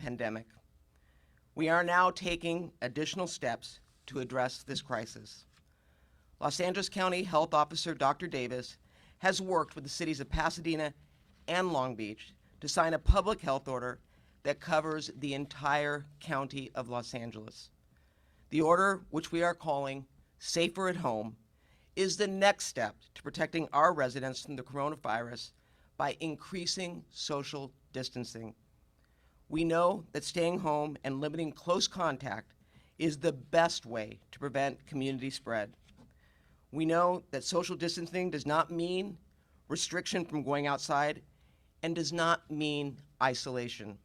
pandemic. We are now taking additional steps to address this crisis. Los Angeles County Health Officer Dr. Davis has worked with the cities of Pasadena and Long Beach to sign a public health order that covers the entire county of Los Angeles. The order, which we are calling Safer at Home, is the next step to protecting our residents from the coronavirus by increasing social distancing. We know that staying home and limiting close contact is the best way to prevent community spread. We know that social distancing does not mean restriction from going outside and does not mean isolation.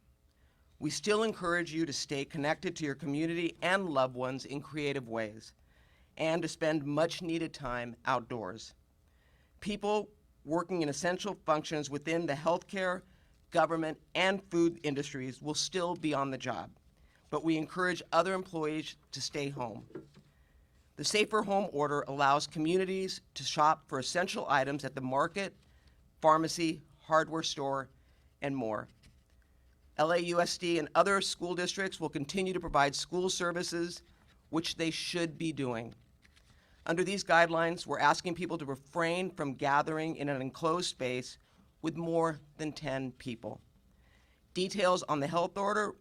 We still encourage you to stay connected to your community and loved ones in creative ways and to spend much needed time outdoors. People working in essential functions within the healthcare, government, and food industries will still be on the job, but we encourage other employees to stay home. The Safer Home Order allows communities to shop for essential items at the market, pharmacy, hardware store, and more. LAUSD and other school districts will continue to provide school services, which they should be doing. Under these guidelines, we're asking people to refrain from gathering in an enclosed space with more than 10 people. Details on the health order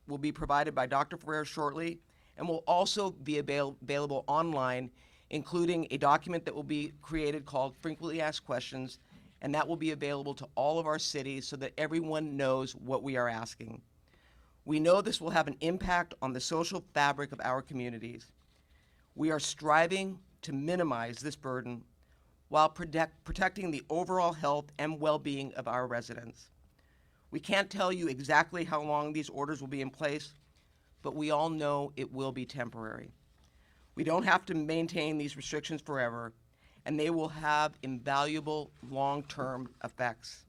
will be provided by Dr. Ferrer shortly and will also be available online, including a document that will be created called Frequently Asked Questions, and that will be available to all of our cities so that everyone knows what we are asking. We know this will have an impact on the social fabric of our communities. We are striving to minimize this burden while protecting the overall health and well-being of our residents. We can't tell you exactly how long these orders will be in place, but we all know it will be temporary. We don't have to maintain these restrictions forever, and they will have invaluable long-term effects.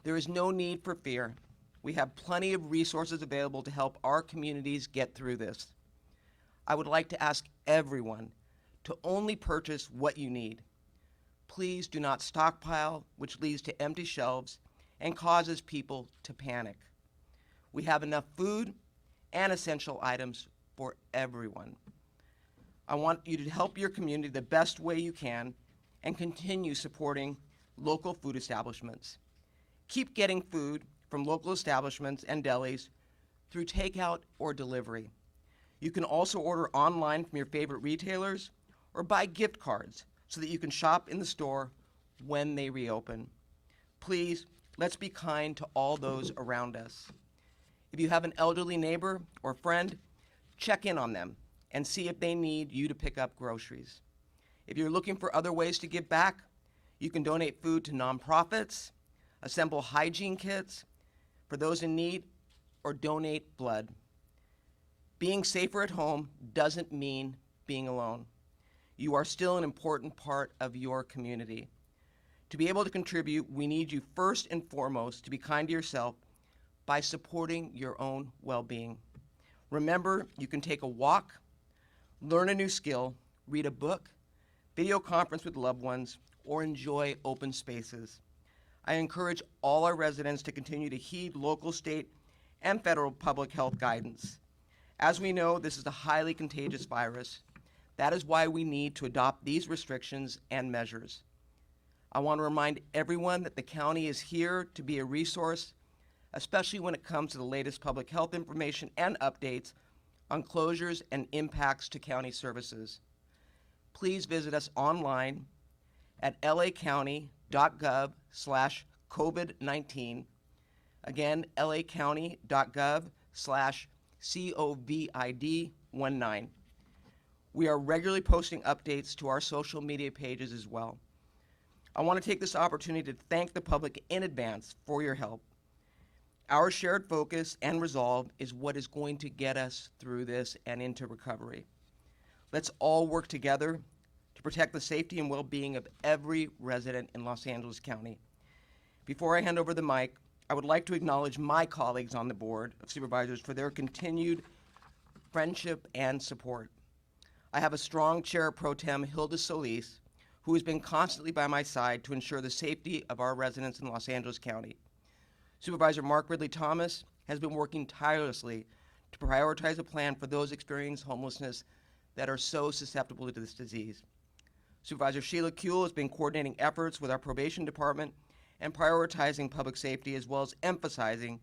There is no need for fear. We have plenty of resources available to help our communities get through this. I would like to ask everyone to only purchase what you need. Please do not stockpile, which leads to empty shelves and causes people to panic. We have enough food and essential items for everyone. I want you to help your community the best way you can and continue supporting local food establishments. Keep getting food from local establishments and delis through takeout or delivery. You can also order online from your favorite retailers or buy gift cards so that you can shop in the store when they reopen. Please, let's be kind to all those around us. If you have an elderly neighbor or friend, check in on them and see if they need you to pick up groceries. If you're looking for other ways to give back, you can donate food to nonprofits, assemble hygiene kits for those in need, or donate blood. Being safer at home doesn't mean being alone. You are still an important part of your community. To be able to contribute, we need you first and foremost to be kind to yourself by supporting your own well-being. Remember, you can take a walk, learn a new skill, read a book, video conference with loved ones, or enjoy open spaces. I encourage all our residents to continue to heed local, state, and federal public health guidance. As we know, this is a highly contagious virus. That is why we need to adopt these restrictions and measures. I want to remind everyone that the county is here to be a resource, especially when it comes to the latest public health information and updates on closures and impacts to county services. Please visit us online at lacounty.gov/COVID-19. Again, lacounty.gov/COVID-19. We are regularly posting updates to our social media pages as well. I want to take this opportunity to thank the public in advance for your help. Our shared focus and resolve is what is going to get us through this and into recovery. Let's all work together to protect the safety and well-being of every resident in Los Angeles County. Before I hand over the mic, I would like to acknowledge my colleagues on the Board of Supervisors for their continued friendship and support. I have a strong Chair Pro Tem, Hilda Solis, who has been constantly by my side to ensure the safety of our residents in Los Angeles County. Supervisor Mark Ridley Thomas has been working tirelessly to prioritize a plan for those experiencing homelessness that are so susceptible to this disease. Supervisor Sheila Kuehl has been coordinating efforts with our probation department and prioritizing public safety, as well as emphasizing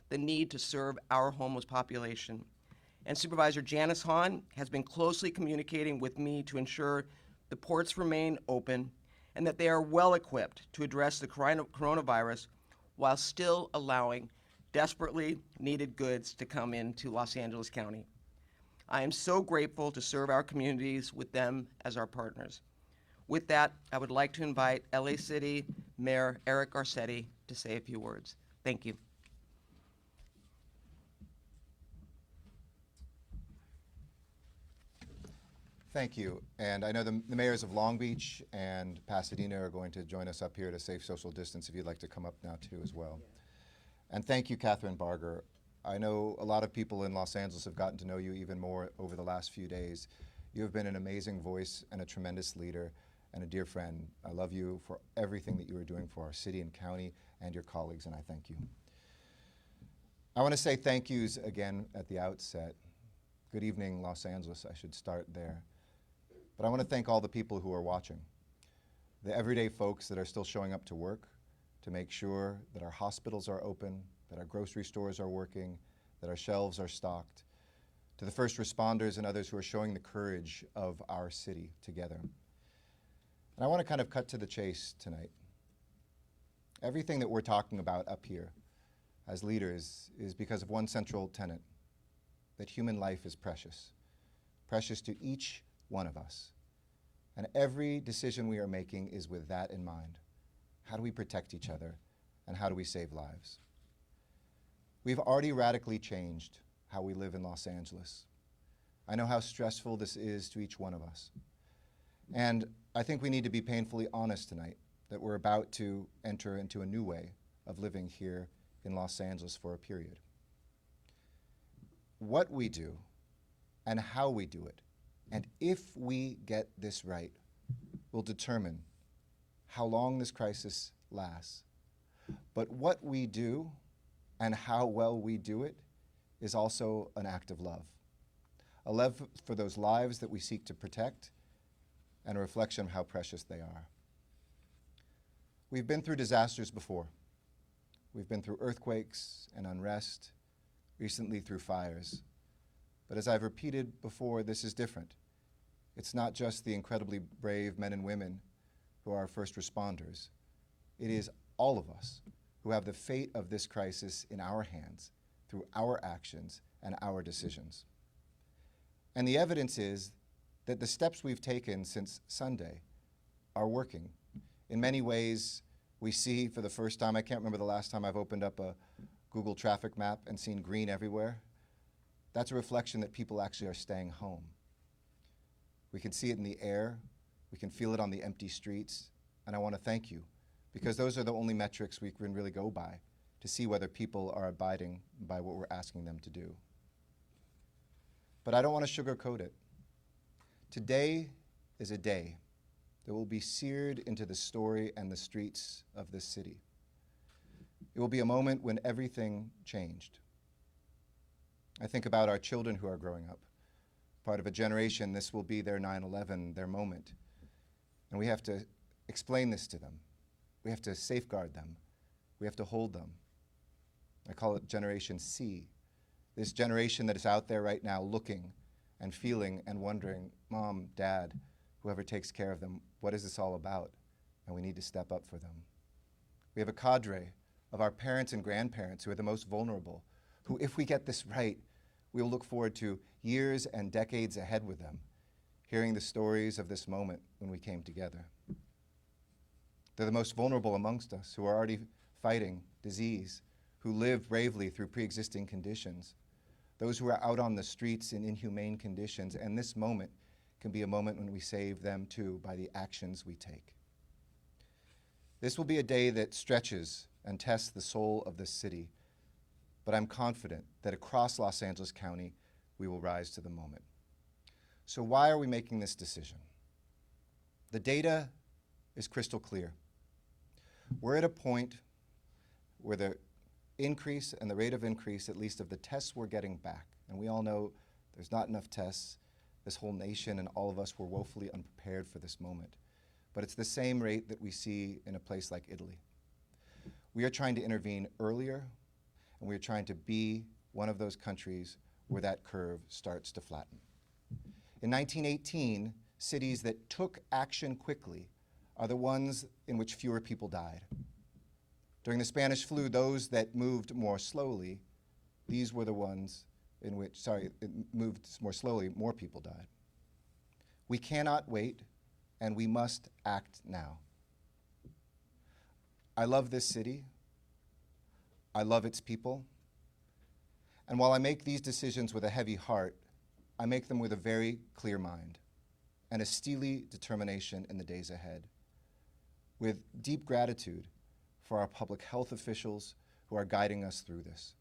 the need to serve our homeless population. And Supervisor Janice Hahn has been closely communicating with me to ensure the ports remain open and that they are well equipped to address the coronavirus while still allowing desperately needed goods to come into Los Angeles County. I am so grateful to serve our communities with them as our partners. With that, I would like to invite LA City Mayor Eric Garcetti to say a few words. Thank you. Thank you. And I know the mayors of Long Beach and Pasadena are going to join us up here to safe social distance if you'd like to come up now too as well. And thank you, Catherine Barger. I know a lot of people in Los Angeles have gotten to know you even more over the last few days. You have been an amazing voice and a tremendous leader and a dear friend. I love you for everything that you are doing for our city and county and your colleagues, and I thank you. I want to say thank yous again at the outset. Good evening, Los Angeles. I should start there. But I want to thank all the people who are watching, the everyday folks that are still showing up to work to make sure that our hospitals are open, that our grocery stores are working, that our shelves are stocked, to the first responders and others who are showing the courage of our city together. And I want to kind of cut to the chase tonight. Everything that we're talking about up here as leaders is because of one central tenet, that human life is precious to each one of us. And every decision we are making is with that in mind. How do we protect each other, and how do we save lives? We've already radically changed how we live in Los Angeles. I know how stressful this is to each one of us. And I think we need to be painfully honest tonight that we're about to enter into a new way of living here in Los Angeles for a period. What we do and how we do it, and if we get this right, will determine how long this crisis lasts. But what we do and how well we do it is also an act of love. A love for those lives that we seek to protect and a reflection of how precious they are. We've been through disasters before. We've been through earthquakes and unrest, recently through fires. But as I've repeated before, this is different. It's not just the incredibly brave men and women who are our first responders. It is all of us who have the fate of this crisis in our hands through our actions and our decisions. And the evidence is that the steps we've taken since Sunday are working. In many ways, we see for the first time, I can't remember the last time I've opened up a Google traffic map and seen green everywhere. That's a reflection that people actually are staying home. We can see it in the air, we can feel it on the empty streets, and I want to thank you, because those are the only metrics we can really go by to see whether people are abiding by what we're asking them to do. But I don't want to sugarcoat it. Today is a day that will be seared into the story and the streets of this city. It will be a moment when everything changed. I think about our children who are growing up. Part of a generation, this will be their 9/11, their moment. And we have to explain this to them. We have to safeguard them. We have to hold them. I call it Generation C. This generation that is out there right now looking and feeling and wondering, Mom, Dad, whoever takes care of them, what is this all about? And we need to step up for them. We have a cadre of our parents and grandparents who are the most vulnerable, who, if we get this right, we'll look forward to years and decades ahead with them, hearing the stories of this moment when we came together. They're the most vulnerable amongst us, who are already fighting disease, who live bravely through pre-existing conditions, those who are out on the streets in inhumane conditions, and this moment can be a moment when we save them too by the actions we take. This will be a day that stretches and tests the soul of this city, but I'm confident that across Los Angeles County, we will rise to the moment. So why are we making this decision? The data is crystal clear. We're at a point where the increase and the rate of increase, at least of the tests we're getting back. And we all know there's not enough tests. This whole nation and all of us were woefully unprepared for this moment. But it's the same rate that we see in a place like Italy. We are trying to intervene earlier, and we are trying to be one of those countries where that curve starts to flatten. In 1918, cities that took action quickly are the ones in which fewer people died. During the Spanish flu, those that moved more slowly, these were the ones in which, it moved more slowly, more people died. We cannot wait, and we must act now. I love this city. I love its people. And while I make these decisions with a heavy heart, I make them with a very clear mind and a steely determination in the days ahead, with deep gratitude for our public health officials who are guiding us through this.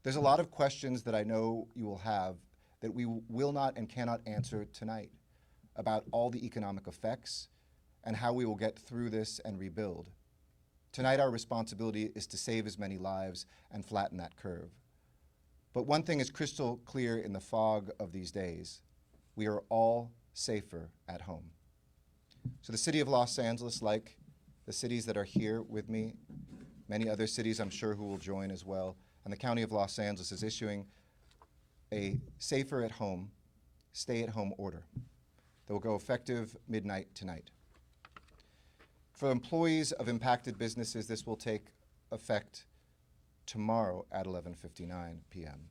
There's a lot of questions that I know you will have that we will not and cannot answer tonight about all the economic effects and how we will get through this and rebuild. Tonight, our responsibility is to save as many lives and flatten that curve. But one thing is crystal clear in the fog of these days: we are all safer at home. So the city of Los Angeles, like the cities that are here with me, many other cities I'm sure who will join as well, and the County of Los Angeles is issuing a safer at home, stay at home order that will go effective midnight tonight. For employees of impacted businesses, this will take effect tomorrow at 11:59 p.m.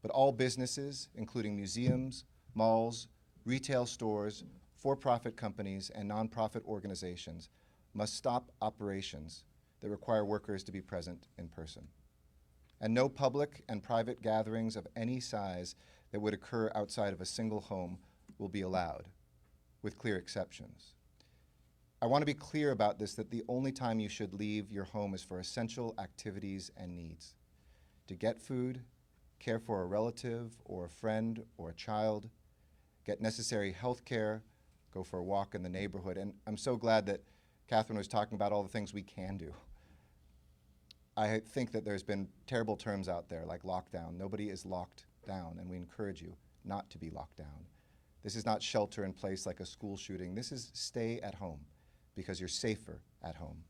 But all businesses, including museums, malls, retail stores, for-profit companies, and nonprofit organizations, must stop operations that require workers to be present in person. And no public and private gatherings of any size that would occur outside of a single home will be allowed, with clear exceptions. I want to be clear about this, that the only time you should leave your home is for essential activities and needs: to get food, care for a relative or a friend or a child, get necessary health care, go for a walk in the neighborhood. And I'm so glad that Catherine was talking about all the things we can do. I think that there's been terrible terms out there like lockdown. Nobody is locked down, and we encourage you not to be locked down. This is not shelter in place like a school shooting. This is stay at home, because you're safer at home.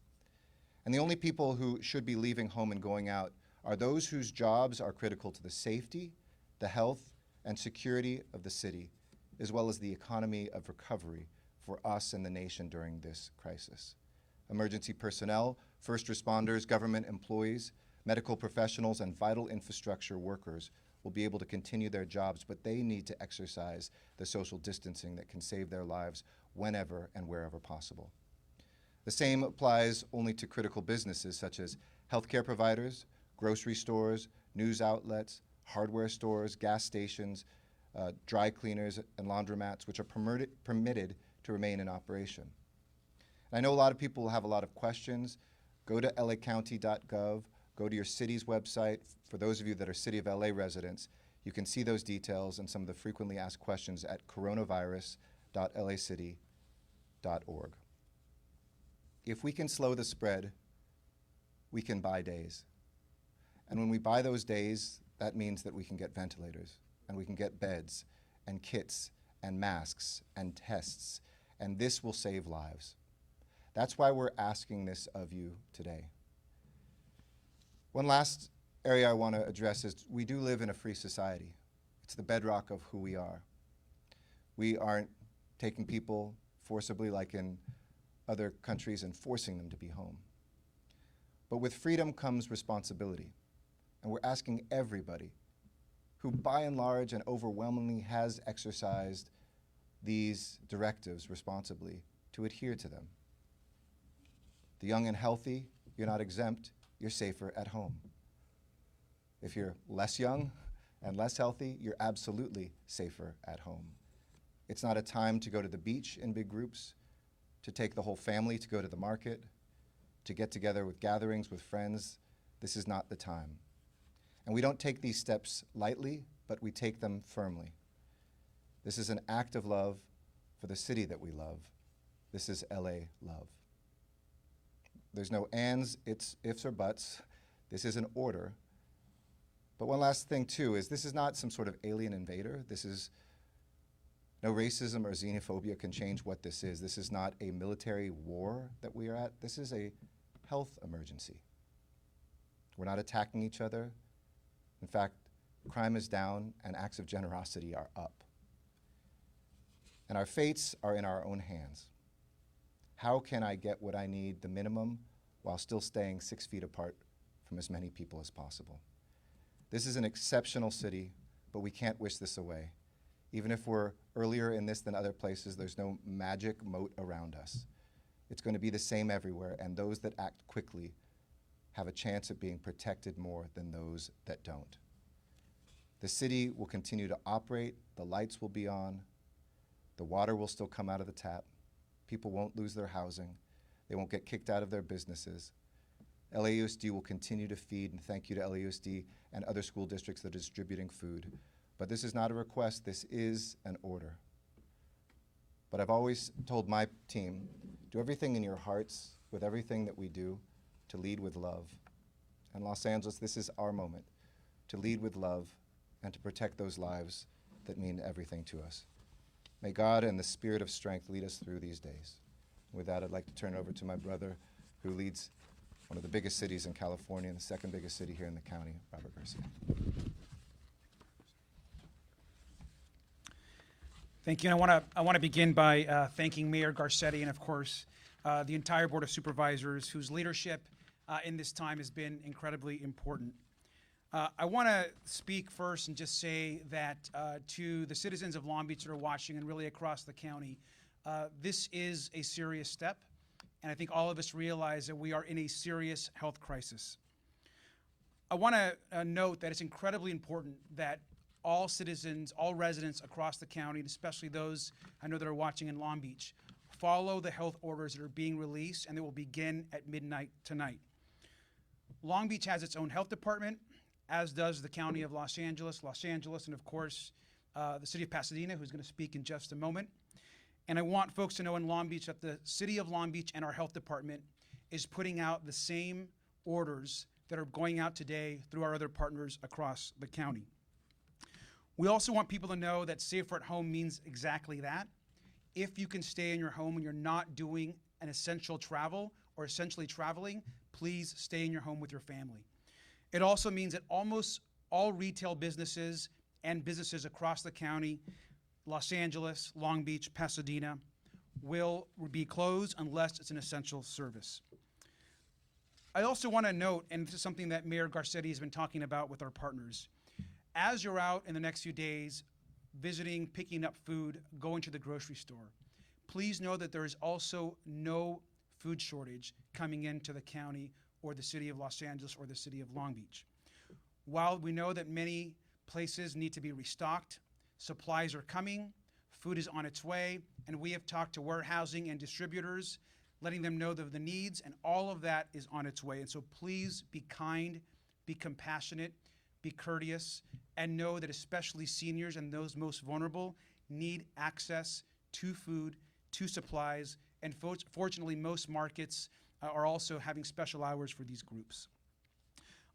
And the only people who should be leaving home and going out are those whose jobs are critical to the safety, the health, and security of the city, as well as the economy of recovery for us and the nation during this crisis. Emergency personnel, first responders, government employees, medical professionals, and vital infrastructure workers will be able to continue their jobs, but they need to exercise the social distancing that can save their lives whenever and wherever possible. The same applies only to critical businesses such as healthcare providers, grocery stores, news outlets, hardware stores, gas stations, dry cleaners, and laundromats, which are permitted to remain in operation. And I know a lot of people will have a lot of questions. Go to lacounty.gov, go to your city's website. For those of you that are City of LA residents, you can see those details and some of the frequently asked questions at coronavirus.lacity.org. If we can slow the spread, we can buy days. And when we buy those days, that means that we can get ventilators, and we can get beds, and kits, and masks, and tests, and this will save lives. That's why we're asking this of you today. One last area I want to address is we do live in a free society. It's the bedrock of who we are. We aren't taking people forcibly like in other countries and forcing them to be home. But with freedom comes responsibility, and we're asking everybody who by and large and overwhelmingly has exercised these directives responsibly to adhere to them. The young and healthy, you're not exempt, you're safer at home. If you're less young and less healthy, you're absolutely safer at home. It's not a time to go to the beach in big groups, to take the whole family to go to the market, to get together with gatherings with friends. This is not the time. And we don't take these steps lightly, but we take them firmly. This is an act of love for the city that we love. This is LA love. There's no ands, ifs, or buts. This is an order. But one last thing, too, is this is not some sort of alien invader. This is no racism or xenophobia can change what this is. This is not a military war that we are at. This is a health emergency. We're not attacking each other. In fact, crime is down and acts of generosity are up. And our fates are in our own hands. How can I get what I need, the minimum, while still staying 6 feet apart from as many people as possible? This is an exceptional city, but we can't wish this away. Even if we're earlier in this than other places, there's no magic moat around us. It's going to be the same everywhere, and those that act quickly have a chance at being protected more than those that don't. The city will continue to operate, the lights will be on, the water will still come out of the tap, people won't lose their housing, they won't get kicked out of their businesses. LAUSD will continue to feed, and thank you to LAUSD and other school districts that are distributing food. But this is not a request, this is an order. But I've always told my team, do everything in your hearts with everything that we do to lead with love. And Los Angeles, this is our moment to lead with love and to protect those lives that mean everything to us. May God and the Spirit of strength lead us through these days. With that, I'd like to turn it over to my brother who leads one of the biggest cities in California and the second biggest city here in the county, Robert Garcia. Thank you. And I want to begin by thanking Mayor Garcetti and, of course, the entire Board of Supervisors whose leadership in this time has been incredibly important. I want to speak first and just say that to the citizens of Long Beach that are watching and really across the county, this is a serious step, and I think all of us realize that we are in a serious health crisis. I want to note that it's incredibly important that all citizens, all residents across the county, and especially those I know that are watching in Long Beach, follow the health orders that are being released, and they will begin at midnight tonight. Long Beach has its own health department, as does the County of Los Angeles, and of course, the City of Pasadena, who's going to speak in just a moment. And I want folks to know in Long Beach that the City of Long Beach and our health department is putting out the same orders that are going out today through our other partners across the county. We also want people to know that safer at home means exactly that. If you can stay in your home and you're not doing an essential travel or essentially traveling, please stay in your home with your family. It also means that almost all retail businesses and businesses across the county, Los Angeles, Long Beach, Pasadena, will be closed unless it's an essential service. I also want to note, and this is something that Mayor Garcetti has been talking about with our partners, as you're out in the next few days visiting, picking up food, going to the grocery store, please know that there is also no food shortage coming into the county or the city of Los Angeles or the city of Long Beach. While we know that many places need to be restocked, supplies are coming, food is on its way, and we have talked to warehousing and distributors, letting them know the needs, and all of that is on its way. And so please be kind, be compassionate, be courteous, and know that especially seniors and those most vulnerable need access to food, to supplies, and fortunately most markets are also having special hours for these groups.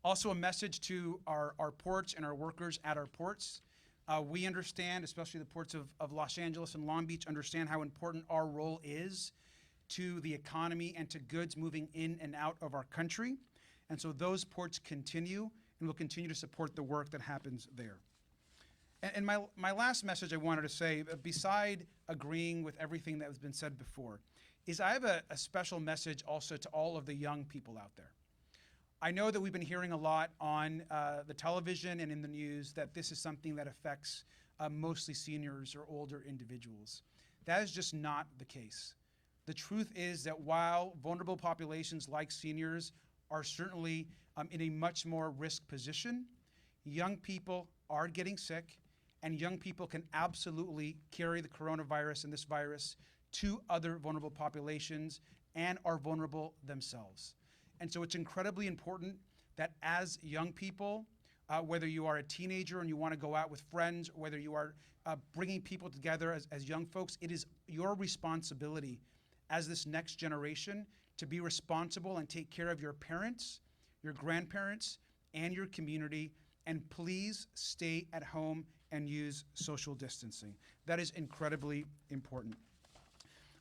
Also a message to our ports and our workers at our ports. We understand, especially the ports of Los Angeles and Long Beach, understand how important our role is to the economy and to goods moving in and out of our country. And so those ports continue and will continue to support the work that happens there. And my last message I wanted to say, beside agreeing with everything that has been said before, is I have a special message also to all of the young people out there. I know that we've been hearing a lot on the television and in the news that this is something that affects mostly seniors or older individuals. That is just not the case. The truth is that while vulnerable populations like seniors are certainly in a much more risk position, young people are getting sick, and young people can absolutely carry the coronavirus and this virus to other vulnerable populations and are vulnerable themselves. And so it's incredibly important that as young people, whether you are a teenager and you want to go out with friends, or whether you are bringing people together as young folks, it is your responsibility as this next generation to be responsible and take care of your parents, your grandparents, and your community, and please stay at home and use social distancing. That is incredibly important.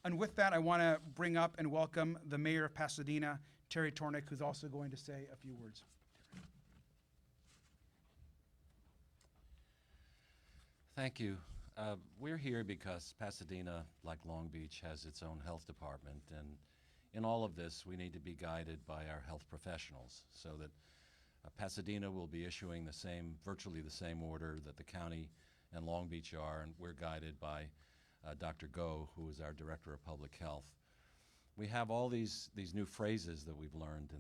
And with that, I want to bring up and welcome the Mayor of Pasadena, Terry Tornick, who's also going to say a few words. Thank you. We're here because Pasadena, like Long Beach, has its own health department, and in all of this, we need to be guided by our health professionals so that Pasadena will be issuing virtually the same order that the county and Long Beach are, and we're guided by Dr. Go, who is our Director of Public Health. We have all these new phrases that we've learned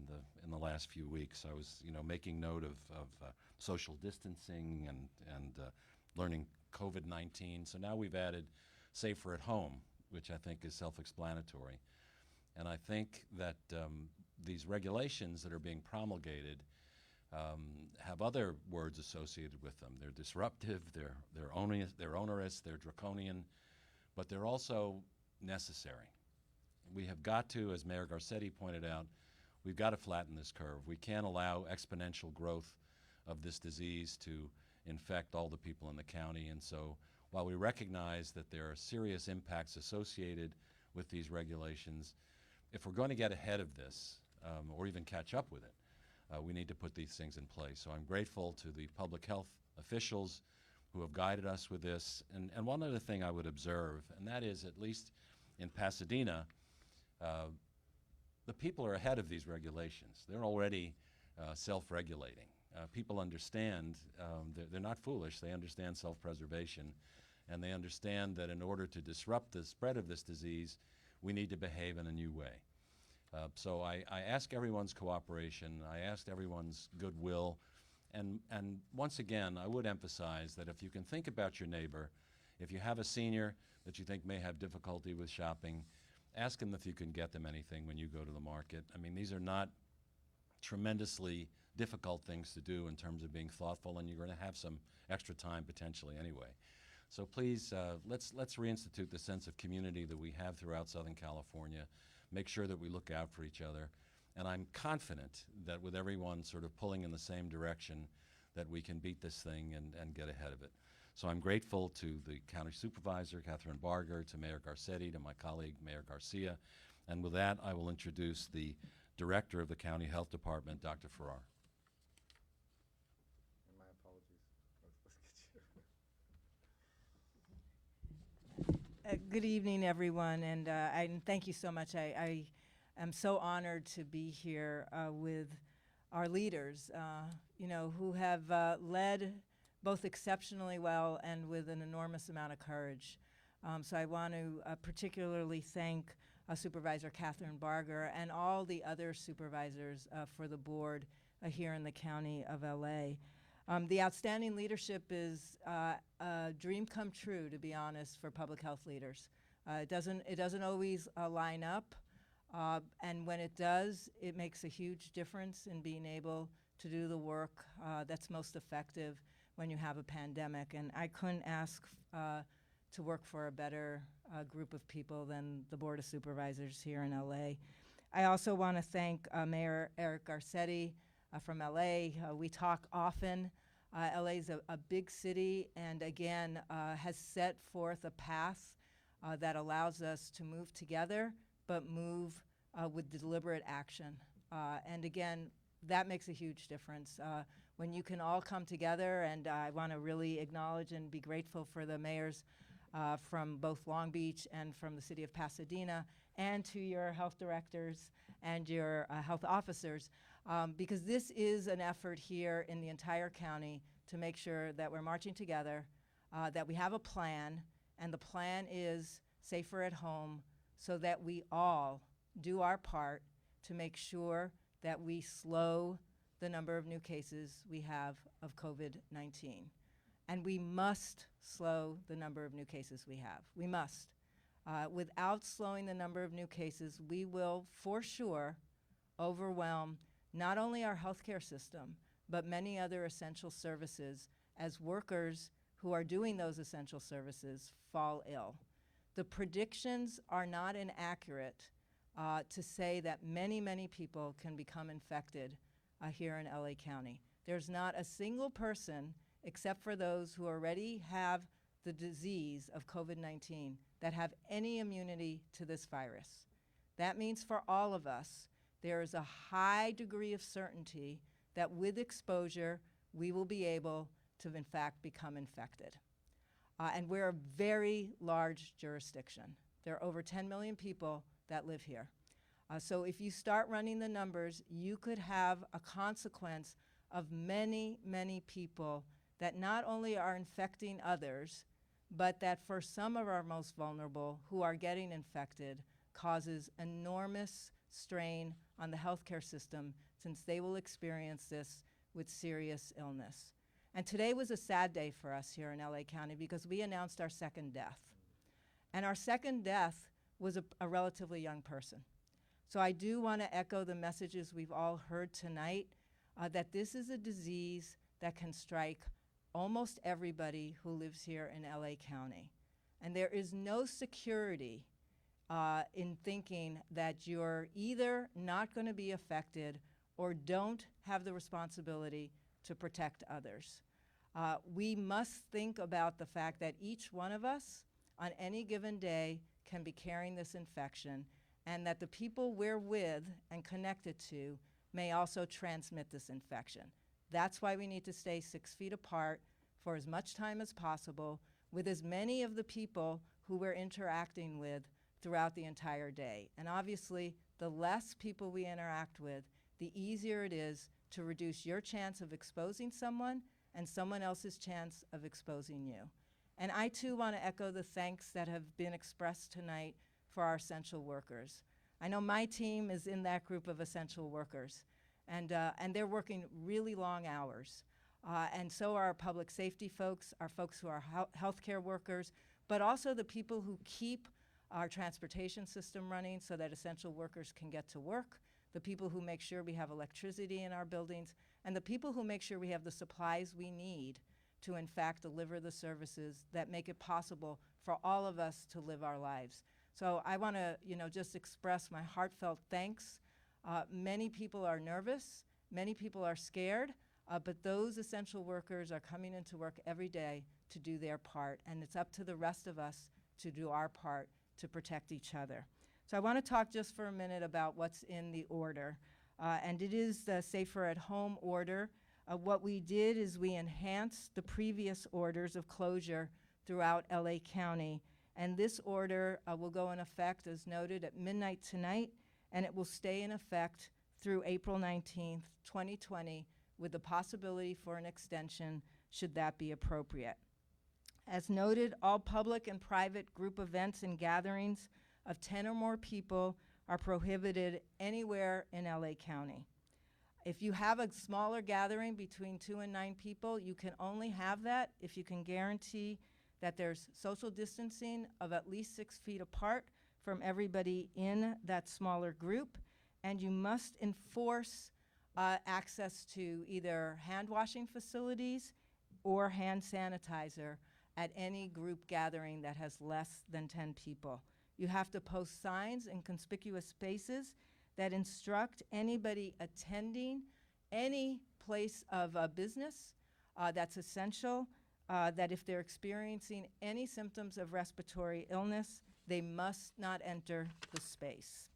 in the last few weeks. I was making note of social distancing and learning COVID-19. So now we've added safer at home, which I think is self-explanatory. And I think that these regulations that are being promulgated have other words associated with them. They're disruptive, they're onerous, they're draconian, but they're also necessary. We have got to, as Mayor Garcetti pointed out, we've got to flatten this curve. We can't allow exponential growth of this disease to infect all the people in the county. And so while we recognize that there are serious impacts associated with these regulations, if we're going to get ahead of this or even catch up with it, we need to put these things in place. So I'm grateful to the public health officials who have guided us with this. And one other thing I would observe, and that is, at least in Pasadena, the people are ahead of these regulations. They're already self-regulating. People understand, they're not foolish, they understand self-preservation, and they understand that in order to disrupt the spread of this disease, we need to behave in a new way. So I ask everyone's cooperation, I ask everyone's goodwill, and once again, I would emphasize that if you can think about your neighbor, if you have a senior that you think may have difficulty with shopping, ask them if you can get them anything when you go to the market. I mean, these are not tremendously difficult things to do in terms of being thoughtful, and you're going to have some extra time potentially anyway. So please, let's reinstitute the sense of community that we have throughout Southern California, make sure that we look out for each other, and I'm confident that with everyone sort of pulling in the same direction, that we can beat this thing and get ahead of it. So I'm grateful to the County Supervisor, Catherine Barger, to Mayor Garcetti, to my colleague, Mayor Garcia, and with that, I will introduce the Director of the County Health Department, Dr. Farrar. And my apologies. Good evening, everyone, and thank you so much. I am so honored to be here with our leaders, who have led both exceptionally well and with an enormous amount of courage. So I want to particularly thank Supervisor Catherine Barger and all the other supervisors for the board here in the County of LA. The outstanding leadership is a dream come true, to be honest, for public health leaders. It doesn't always line up, and when it does, it makes a huge difference in being able to do the work that's most effective when you have a pandemic. And I couldn't ask to work for a better group of people than the Board of Supervisors here in LA. I also want to thank Mayor Eric Garcetti from LA. We talk often. LA is a big city, and again, has set forth a path that allows us to move together, but move with deliberate action. And again, that makes a huge difference. When you can all come together, and I want to really acknowledge and be grateful for the mayors from both Long Beach and from the city of Pasadena, and to your health directors and your health officers, because this is an effort here in the entire county to make sure that we're marching together, that we have a plan, and the plan is safer at home, so that we all do our part to make sure that we slow the number of new cases we have of COVID-19. And we must slow the number of new cases we have. We must. Without slowing the number of new cases, we will, for sure, overwhelm not only our healthcare system, but many other essential services as workers who are doing those essential services fall ill. The predictions are not inaccurate to say that many, many people can become infected here in LA County. There's not a single person, except for those who already have the disease of COVID-19, that have any immunity to this virus. That means for all of us, there is a high degree of certainty that with exposure, we will be able to, in fact, become infected. And we're a very large jurisdiction. There are over 10 million people that live here. So if you start running the numbers, you could have a consequence of many, many people that not only are infecting others, but that for some of our most vulnerable who are getting infected causes enormous strain on the healthcare system, since they will experience this with serious illness. And today was a sad day for us here in LA County because we announced our second death. And our second death was a relatively young person. So I do want to echo the messages we've all heard tonight, that this is a disease that can strike almost everybody who lives here in LA County. And there is no security in thinking that you're either not going to be affected or don't have the responsibility to protect others. We must think about the fact that each one of us on any given day can be carrying this infection, and that the people we're with and connected to may also transmit this infection. That's why we need to stay 6 feet apart for as much time as possible with as many of the people who we're interacting with throughout the entire day. And obviously, the less people we interact with, the easier it is to reduce your chance of exposing someone and someone else's chance of exposing you. And I too want to echo the thanks that have been expressed tonight for our essential workers. I know my team is in that group of essential workers, and they're working really long hours. And so are our public safety folks, our folks who are healthcare workers, but also the people who keep our transportation system running so that essential workers can get to work, the people who make sure we have electricity in our buildings, and the people who make sure we have the supplies we need to, in fact, deliver the services that make it possible for all of us to live our lives. So I want to, just express my heartfelt thanks. Many people are nervous, many people are scared, but those essential workers are coming into work every day to do their part, and it's up to the rest of us to do our part to protect each other. So I want to talk just for a minute about what's in the order, and it is the Safer at Home order. What we did is we enhanced the previous orders of closure throughout LA County, and this order will go in effect, as noted, at midnight tonight, and it will stay in effect through April 19th, 2020, with the possibility for an extension should that be appropriate. As noted, all public and private group events and gatherings of 10 or more people are prohibited anywhere in LA County. If you have a smaller gathering between 2 and 9 people, you can only have that if you can guarantee that there's social distancing of at least 6 feet apart from everybody in that smaller group, and you must enforce access to either hand washing facilities or hand sanitizer at any group gathering that has less than 10 people. You have to post signs in conspicuous spaces that instruct anybody attending any place of business that's essential, that if they're experiencing any symptoms of respiratory illness, they must not enter the space.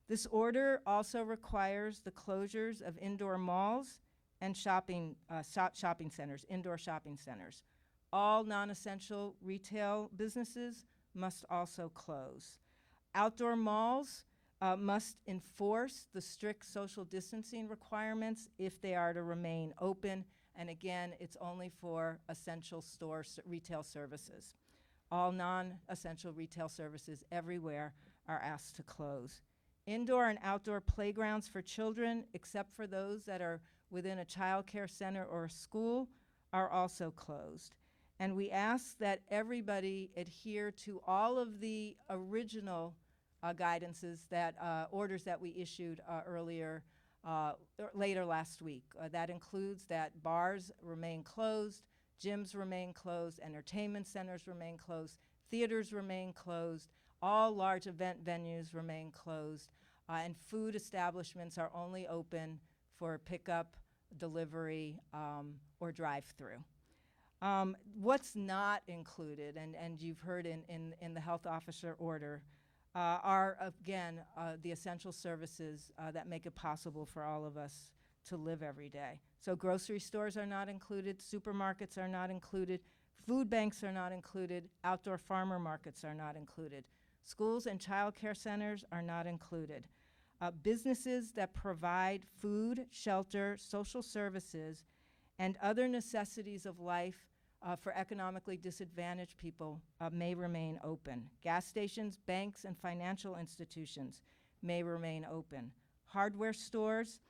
This order also requires the closures of indoor malls and shopping centers, indoor shopping centers. All non-essential retail businesses must also close. Outdoor malls must enforce the strict social distancing requirements if they are to remain open, and again, it's only for essential retail services. All non-essential retail services everywhere are asked to close. Indoor and outdoor playgrounds for children, except for those that are within a child care center or a school, are also closed. And we ask that everybody adhere to all of the original guidances, orders that we issued later last week. That includes that bars remain closed, gyms remain closed, entertainment centers remain closed, theaters remain closed, all large event venues remain closed, and food establishments are only open for pickup, delivery, or drive-through. What's not included, and you've heard in the health officer order, are, again, the essential services that make it possible for all of us to live every day. So grocery stores are not included, supermarkets are not included, food banks are not included, outdoor farmer markets are not included. Schools and child care centers are not included. Businesses that provide food, shelter, social services, and other necessities of life for economically disadvantaged people may remain open. Gas stations, banks, and financial institutions may remain open. Hardware stores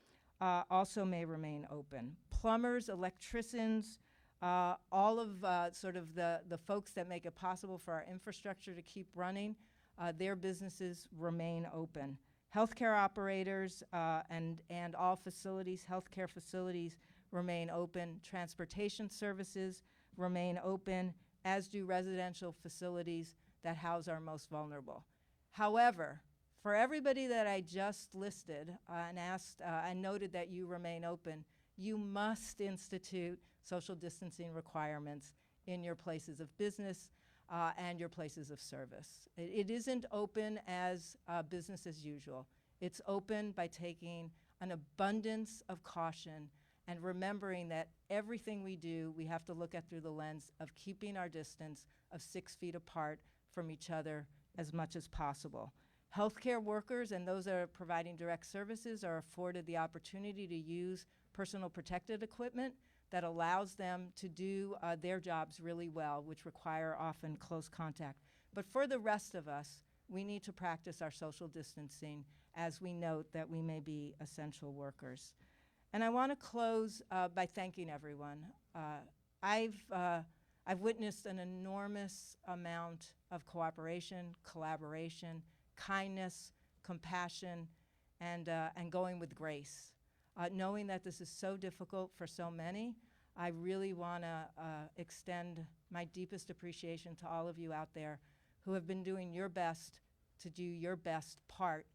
also may remain open. Plumbers, electricians, all of sort of the folks that make it possible for our infrastructure to keep running, their businesses remain open. Healthcare operators and all facilities, healthcare facilities remain open. Transportation services remain open, as do residential facilities that house our most vulnerable. However, for everybody that I just listed and asked and noted that you remain open, you must institute social distancing requirements in your places of business and your places of service. It isn't open as business as usual. It's open by taking an abundance of caution and remembering that everything we do, we have to look at through the lens of keeping our distance of 6 feet apart from each other as much as possible. Healthcare workers and those that are providing direct services are afforded the opportunity to use personal protective equipment that allows them to do their jobs really well, which require often close contact. But for the rest of us, we need to practice our social distancing as we note that we may be essential workers. And I want to close by thanking everyone. I've witnessed an enormous amount of cooperation, collaboration, kindness, compassion, and going with grace. Knowing that this is so difficult for so many, I really want to extend my deepest appreciation to all of you out there who have been doing your best to do your best part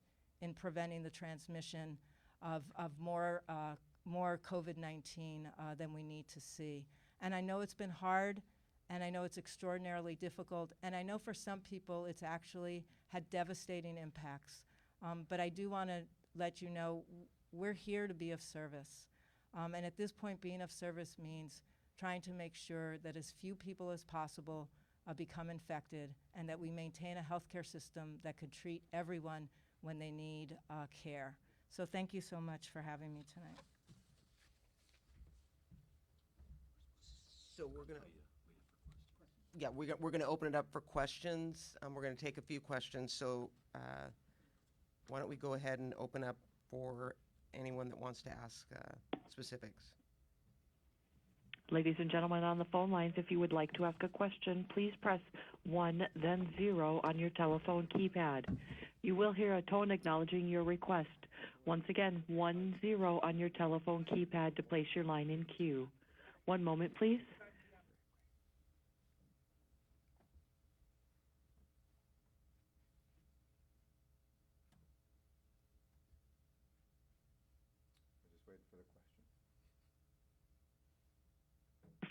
in preventing the transmission of more COVID-19 than we need to see. And I know it's been hard, and I know it's extraordinarily difficult, and I know for some people it's actually had devastating impacts. But I do want to let you know we're here to be of service. And at this point, being of service means trying to make sure that as few people as possible become infected, and that we maintain a healthcare system that could treat everyone when they need care. So thank you so much for having me tonight. So we're gonna open it up for questions. We're gonna take a few questions. So why don't we go ahead and open up for anyone that wants to ask specifics. Ladies and gentlemen on the phone lines, if you would like to ask a question, please press 1, then 0 on your telephone keypad. You will hear a tone acknowledging your request. Once again, 1, 0 on your telephone keypad to place your line in queue. One moment, please. Just wait for the question.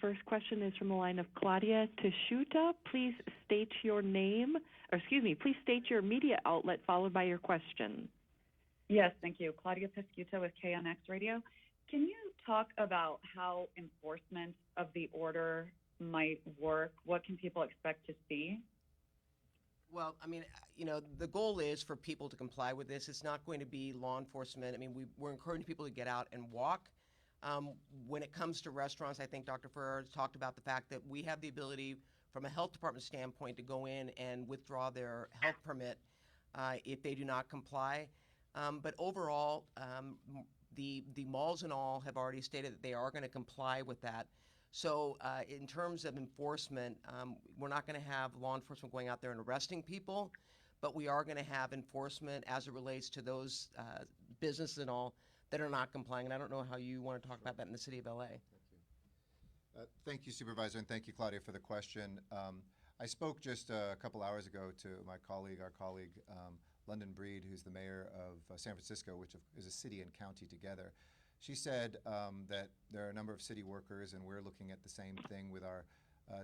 First question is from the line of Claudia Tisciuta. Please state your name, or excuse me, please state your media outlet followed by your question. Yes, thank you. Claudia Tisciuta with KNX Radio. Can you talk about how enforcement of the order might work? What can people expect to see? Well, I mean, you know, the goal is for people to comply with this. It's not going to be law enforcement. I mean, we're encouraging people to get out and walk. When it comes to restaurants, I think Dr. Ferrer talked about the fact that we have the ability from a health department standpoint to go in and withdraw their health permit if they do not comply. But overall, the malls and all have already stated that they are going to comply with that. So in terms of enforcement, we're not going to have law enforcement going out there and arresting people, but we are going to have enforcement as it relates to those businesses and all that are not complying. And I don't know how you want to talk about that in the city of LA. Thank you, Supervisor, and thank you, Claudia, for the question. I spoke just a couple hours ago to our colleague, London Breed, who's the mayor of San Francisco, which is a city and county together, She said that there are a number of city workers, and we're looking at the same thing with our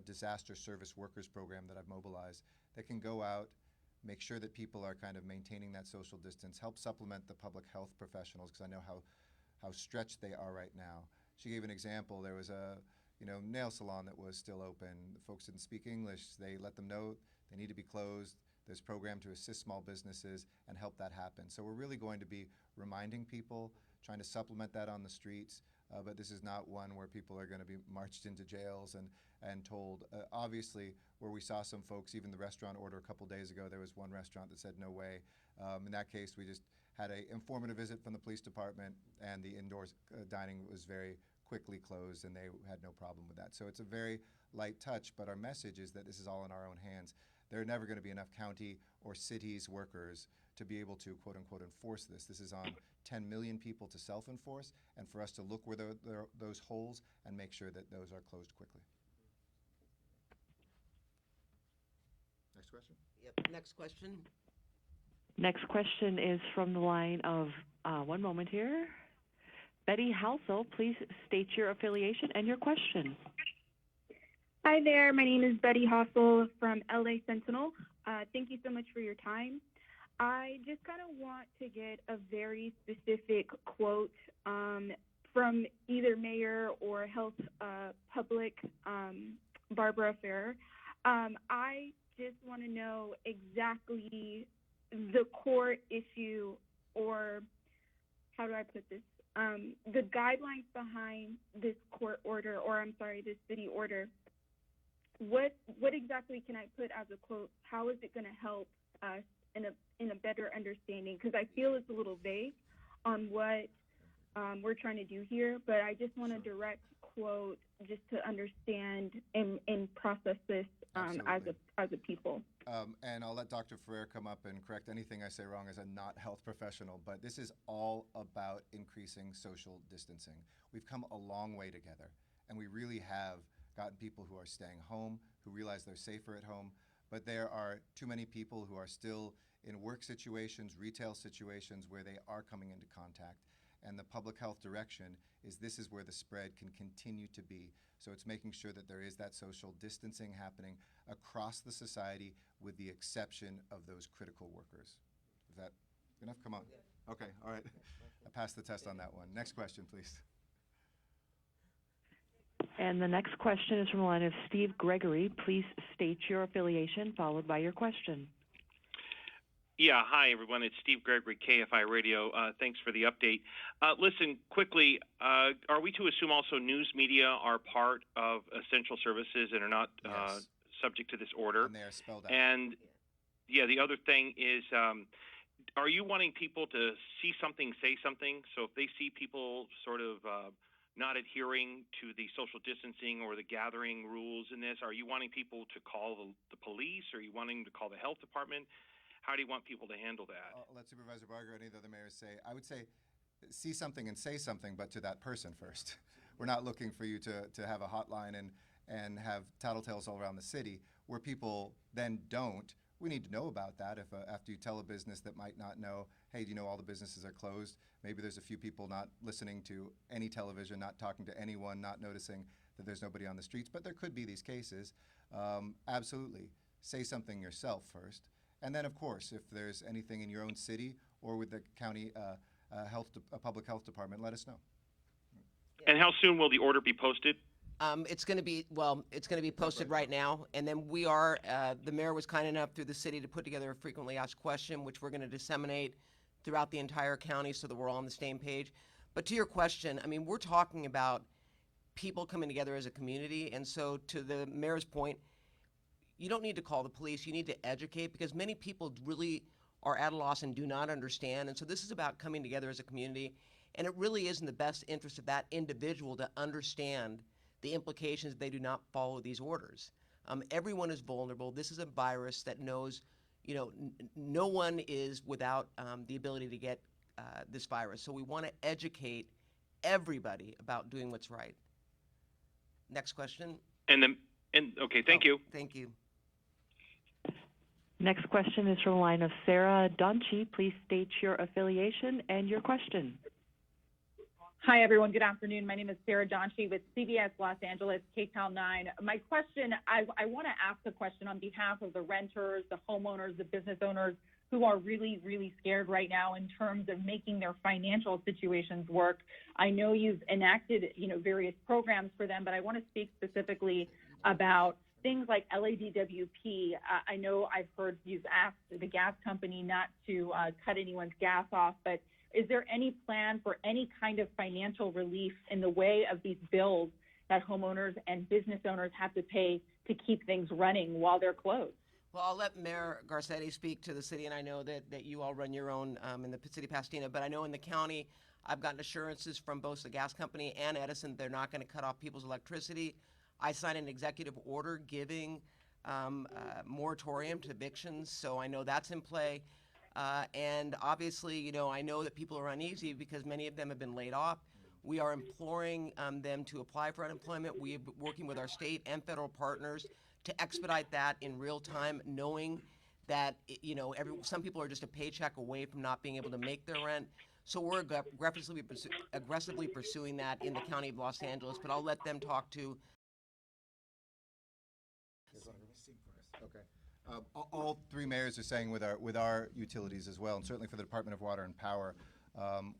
disaster service workers program that I've mobilized, that can go out, make sure that people are kind of maintaining that social distance, help supplement the public health professionals, because I know how stretched they are right now. She gave an example. There was a nail salon that was still open. The folks didn't speak English. They let them know they need to be closed. There's a program to assist small businesses and help that happen. So we're really going to be reminding people, trying to supplement that on the streets, but this is not one where people are going to be marched into jails and told. Obviously, where we saw some folks, even the restaurant order a couple days ago, there was one restaurant that said no way. In that case, we just had an informative visit from the police department, and the indoors dining was very quickly closed, and they had no problem with that. So it's a very light touch, but our message is that this is all in our own hands. There are never going to be enough county or cities workers to be able to, quote unquote, enforce this. This is on 10 million people to self-enforce, and for us to look where those holes and make sure that those are closed quickly. Next question? Yep. Next question. Next question is from the line of, one moment here, Betty Halsell. Please state your affiliation and your question. Hi there, my name is Betty Hossel from LA Sentinel. Thank you so much for your time. I just kind of want to get a very specific quote from either Mayor or Health Public, Barbara Ferrer. I just want to know exactly the core issue, or how do I put this? The guidelines behind this court order, or I'm sorry, this city order. What exactly can I put as a quote? How is it going to help us in a better understanding? Because I feel it's a little vague on what we're trying to do here, but I just want a direct quote just to understand and process this as a people. And I'll let Dr. Ferrer come up and correct anything I say wrong as a not health professional, but this is all about increasing social distancing. We've come a long way together, and we really have gotten people who are staying home, who realize they're safer at home, but there are too many people who are still in work situations, retail situations where they are coming into contact. And the public health direction is this is where the spread can continue to be. So it's making sure that there is that social distancing happening across the society with the exception of those critical workers. Is that enough? Come on. Okay, all right. I passed the test on that one. Next question, please. And the next question is from the line of Steve Gregory. Please state your affiliation, followed by your question. Yeah, hi, everyone. It's Steve Gregory, KFI Radio. Thanks for the update. Listen, quickly, are we to assume also news media are part of essential services and are not Yes. subject to this order? And they are spelled out. And, yeah, the other thing is, are you wanting people to see something, say something? So if they see people sort of not adhering to the social distancing or the gathering rules in this, are you wanting people to call the police? Are you wanting to call the health department? How do you want people to handle that? I'll let Supervisor Barger or any of the other mayors say. I would say see something and say something, but to that person first. We're not looking for you to have a hotline and have tattletales all around the city where people then don't. We need to know about that. If after you tell a business that might not know, hey, do you know all the businesses are closed? Maybe there's a few people not listening to any television, not talking to anyone, not noticing that there's nobody on the streets. But there could be these cases. Absolutely. Say something yourself first. And then, of course, if there's anything in your own city or with the county public health department, let us know. And how soon will the order be posted? It's going to be posted right now, and then we are. The mayor was kind enough through the city to put together a frequently asked question, which we're going to disseminate throughout the entire county so that we're all on the same page. But to your question, I mean, we're talking about people coming together as a community, and so to the mayor's point, you don't need to call the police. You need to educate, because many people really are at a loss and do not understand. And so this is about coming together as a community, and it really is in the best interest of that individual to understand the implications if they do not follow these orders. Everyone is vulnerable. This is a virus that knows, no one is without the ability to get this virus. So we want to educate everybody about doing what's right. Next question. Okay, thank you. Thank you. Next question is from the line of Sarah Donchi. Please state your affiliation and your question. Hi, everyone. Good afternoon. My name is Sarah Donchi with CBS Los Angeles, KTOL 9. My question, I want to ask a question on behalf of the renters, the homeowners, the business owners who are really, really scared right now in terms of making their financial situations work. I know you've enacted, various programs for them, but I want to speak specifically about things like LADWP. I know I've heard you've asked the gas company not to cut anyone's gas off, but is there any plan for any kind of financial relief in the way of these bills that homeowners and business owners have to pay to keep things running while they're closed? Well, I'll let Mayor Garcetti speak to the city, and I know that you all run your own in the city of Pasadena, but I know in the county, I've gotten assurances from both the gas company and Edison they're not going to cut off people's electricity. I signed an executive order giving moratorium to evictions, so I know that's in play. And obviously, I know that people are uneasy because many of them have been laid off. We are imploring them to apply for unemployment. We are working with our state and federal partners to expedite that in real time, knowing that some people are just a paycheck away from not being able to make their rent. So we're aggressively pursuing that in the county of Los Angeles. But I'll let them talk to. Okay. All three mayors are saying with our utilities as well, and certainly for the Department of Water and Power,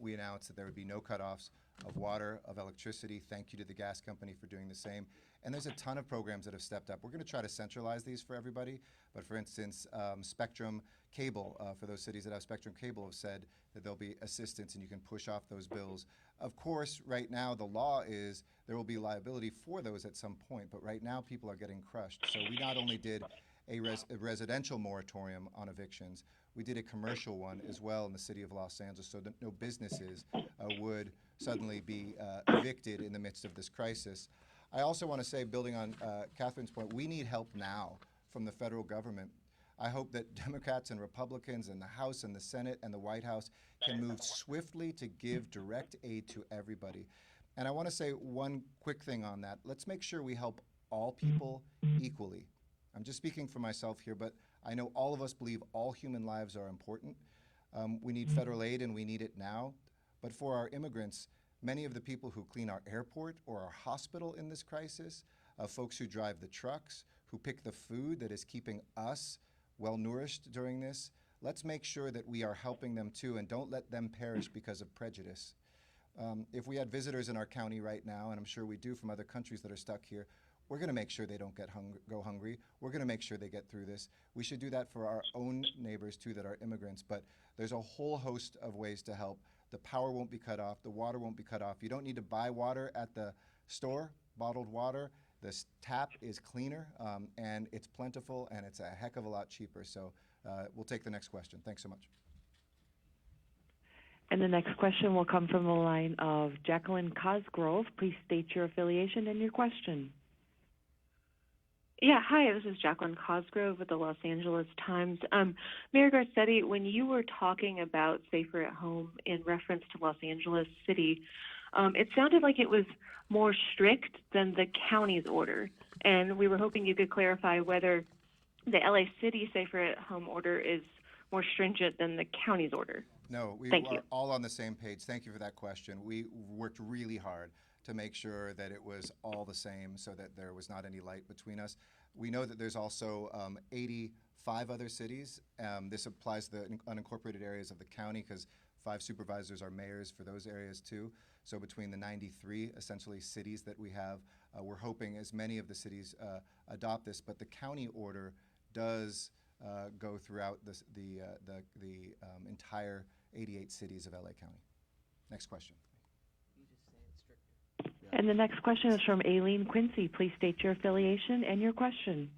we announced that there would be no cutoffs of water, of electricity. Thank you to the gas company for doing the same. And there's a ton of programs that have stepped up. We're going to try to centralize these for everybody. But for instance, Spectrum Cable, for those cities that have Spectrum Cable, have said that there'll be assistance and you can push off those bills. Of course, right now the law is there will be liability for those at some point. But right now people are getting crushed. So we not only did a residential moratorium on evictions, we did a commercial one as well in the city of Los Angeles so that no businesses would suddenly be evicted in the midst of this crisis. I also want to say, building on Catherine's point, we need help now from the federal government. I hope that Democrats and Republicans in the House and the Senate and the White House can move swiftly to give direct aid to everybody. And I want to say one quick thing on that. Let's make sure we help all people equally. I'm just speaking for myself here, but I know all of us believe all human lives are important. We need federal aid and we need it now. But for our immigrants, many of the people who clean our airport or our hospital in this crisis, folks who drive the trucks, who pick the food that is keeping us well-nourished during this, let's make sure that we are helping them too and don't let them perish because of prejudice. If we had visitors in our county right now, and I'm sure we do from other countries that are stuck here, we're going to make sure they don't go hungry. We're going to make sure they get through this. We should do that for our own neighbors too that are immigrants, but there's a whole host of ways to help. The power won't be cut off. The water won't be cut off. You don't need to buy water at the store, bottled water. The tap is cleaner, and it's plentiful, and it's a heck of a lot cheaper. So we'll take the next question. Thanks so much. And the next question will come from the line of Jacqueline Cosgrove. Please state your affiliation and your question. Yeah, hi, this is Jacqueline Cosgrove with the Los Angeles Times. Mayor Garcetti, when you were talking about Safer at Home in reference to Los Angeles City, it sounded like it was more strict than the county's order. And we were hoping you could clarify whether the LA City Safer at Home order is more stringent than the county's order. No, we Thank are you. all on the same page. Thank you for that question. We worked really hard to make sure that it was all the same so that there was not any light between us. We know that there's also 85 other cities. This applies to the unincorporated areas of the county because 5 supervisors are mayors for those areas too. So between the 93 essentially cities that we have, we're hoping as many of the cities adopt this, but the county order does go throughout the entire 88 cities of LA County. Next question. And the next question is from Aileen Quincy. Please state your affiliation and your question.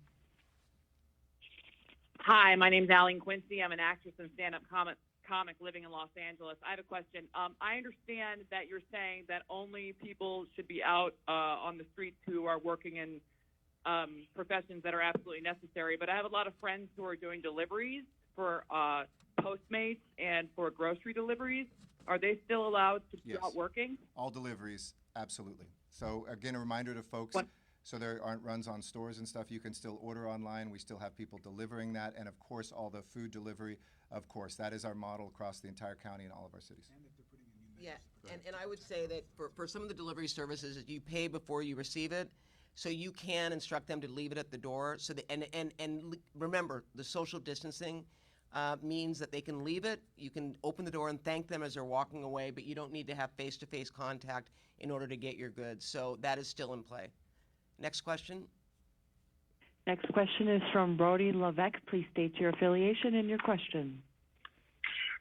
Hi, my name's Aileen Quincy. I'm an actress and stand-up comic living in Los Angeles. I have a question. I understand that you're saying that only people should be out on the streets who are working in professions that are absolutely necessary, but I have a lot of friends who are doing deliveries for Postmates and for grocery deliveries. Are they still allowed to be out working? All deliveries, absolutely. So again, a reminder to folks, so there aren't runs on stores and stuff. You can still order online. We still have people delivering that. And of course, all the food delivery, of course, that is our model across the entire county and all of our cities. Yeah, and I would say that for some of the delivery services, you pay before you receive it, so you can instruct them to leave it at the door. So that, remember, the social distancing means that they can leave it. You can open the door and thank them as they're walking away, but you don't need to have face-to-face contact in order to get your goods. So that is still in play. Next question. Next question is from Brody Levesque. Please state your affiliation and your question.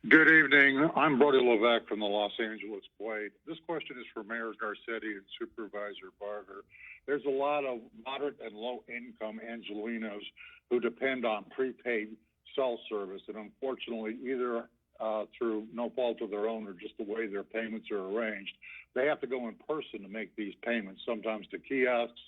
Good evening. I'm Brody Levesque from the Los Angeles Blade. This question is for Mayor Garcetti and Supervisor Barger. There's a lot of moderate and low-income Angelinos who depend on prepaid cell service, and unfortunately, either through no fault of their own or just the way their payments are arranged, they have to go in person to make these payments, sometimes to kiosks,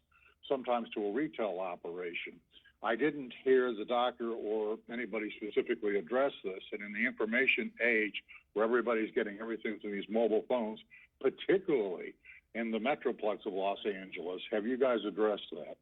sometimes to a retail operation. I didn't hear the doctor or anybody specifically address this, and in the information age where everybody's getting everything through these mobile phones, particularly in the Metroplex of Los Angeles, have you guys addressed that?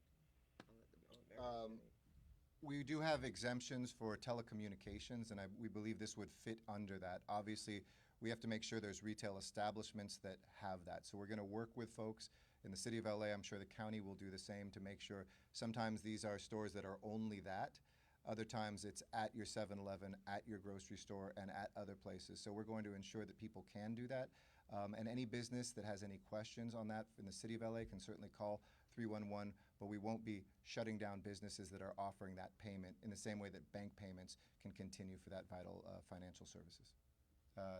We do have exemptions for telecommunications, and we believe this would fit under that. Obviously, we have to make sure there's retail establishments that have that. So we're going to work with folks in the city of LA. I'm sure the county will do the same to make sure. Sometimes these are stores that are only that. Other times it's at your 7-Eleven, at your grocery store, and at other places. So we're going to ensure that people can do that. And any business that has any questions on that in the city of LA can certainly call 311, but we won't be shutting down businesses that are offering that payment in the same way that bank payments can continue for that vital financial services.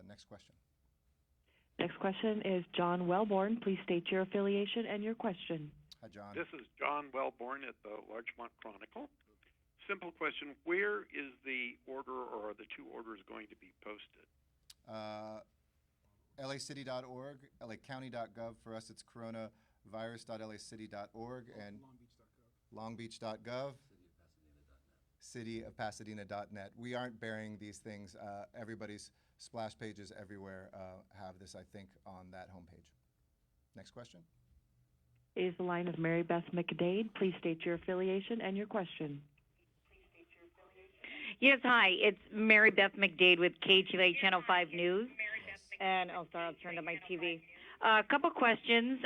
Next question. Next question is John Wellborn. Please state your affiliation and your question. Hi, John. This is John Wellborn at the Larchmont Chronicle. Simple question. Where is the order or are the two orders going to be posted? LAcity.org, LAcounty.gov. For us, it's coronavirus.lacity.org and longbeach.gov, cityofpasadena.net. We aren't burying these things. Everybody's splash pages everywhere have this, I think, on that homepage. Next question. Is the line of Mary Beth McDade. Please state your affiliation and your question. Yes, hi. It's Mary Beth McDade with KTLA Channel 5 News. And, oh, sorry, I'll turn to my TV. A couple questions.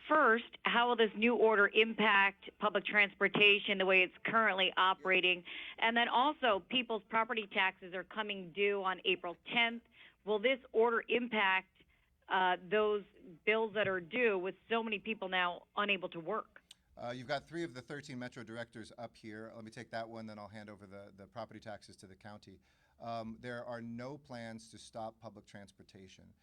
First, how will this new order impact public transportation the way it's currently operating? And then also, people's property taxes are coming due on April 10th. Will this order impact those bills that are due with so many people now unable to work? You've got 3 of the 13 Metro directors up here. Let me take that one, then I'll hand over the property taxes to the county. There are no plans to stop public transportation.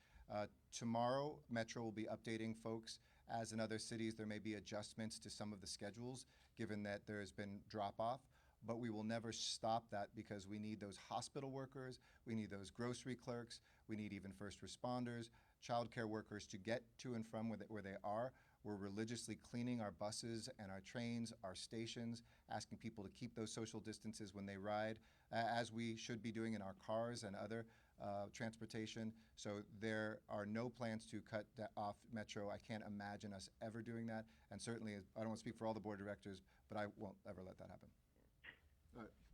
Tomorrow, Metro will be updating folks. As in other cities, there may be adjustments to some of the schedules, given that there has been drop-off. But we will never stop that because we need those hospital workers, we need those grocery clerks, we need even first responders, childcare workers to get to and from where they are. We're religiously cleaning our buses and our trains, our stations, asking people to keep those social distances when they ride, as we should be doing in our cars and other transportation. So there are no plans to cut off Metro. I can't imagine us ever doing that. And certainly, I don't want to speak for all the board directors, but I won't ever let that happen.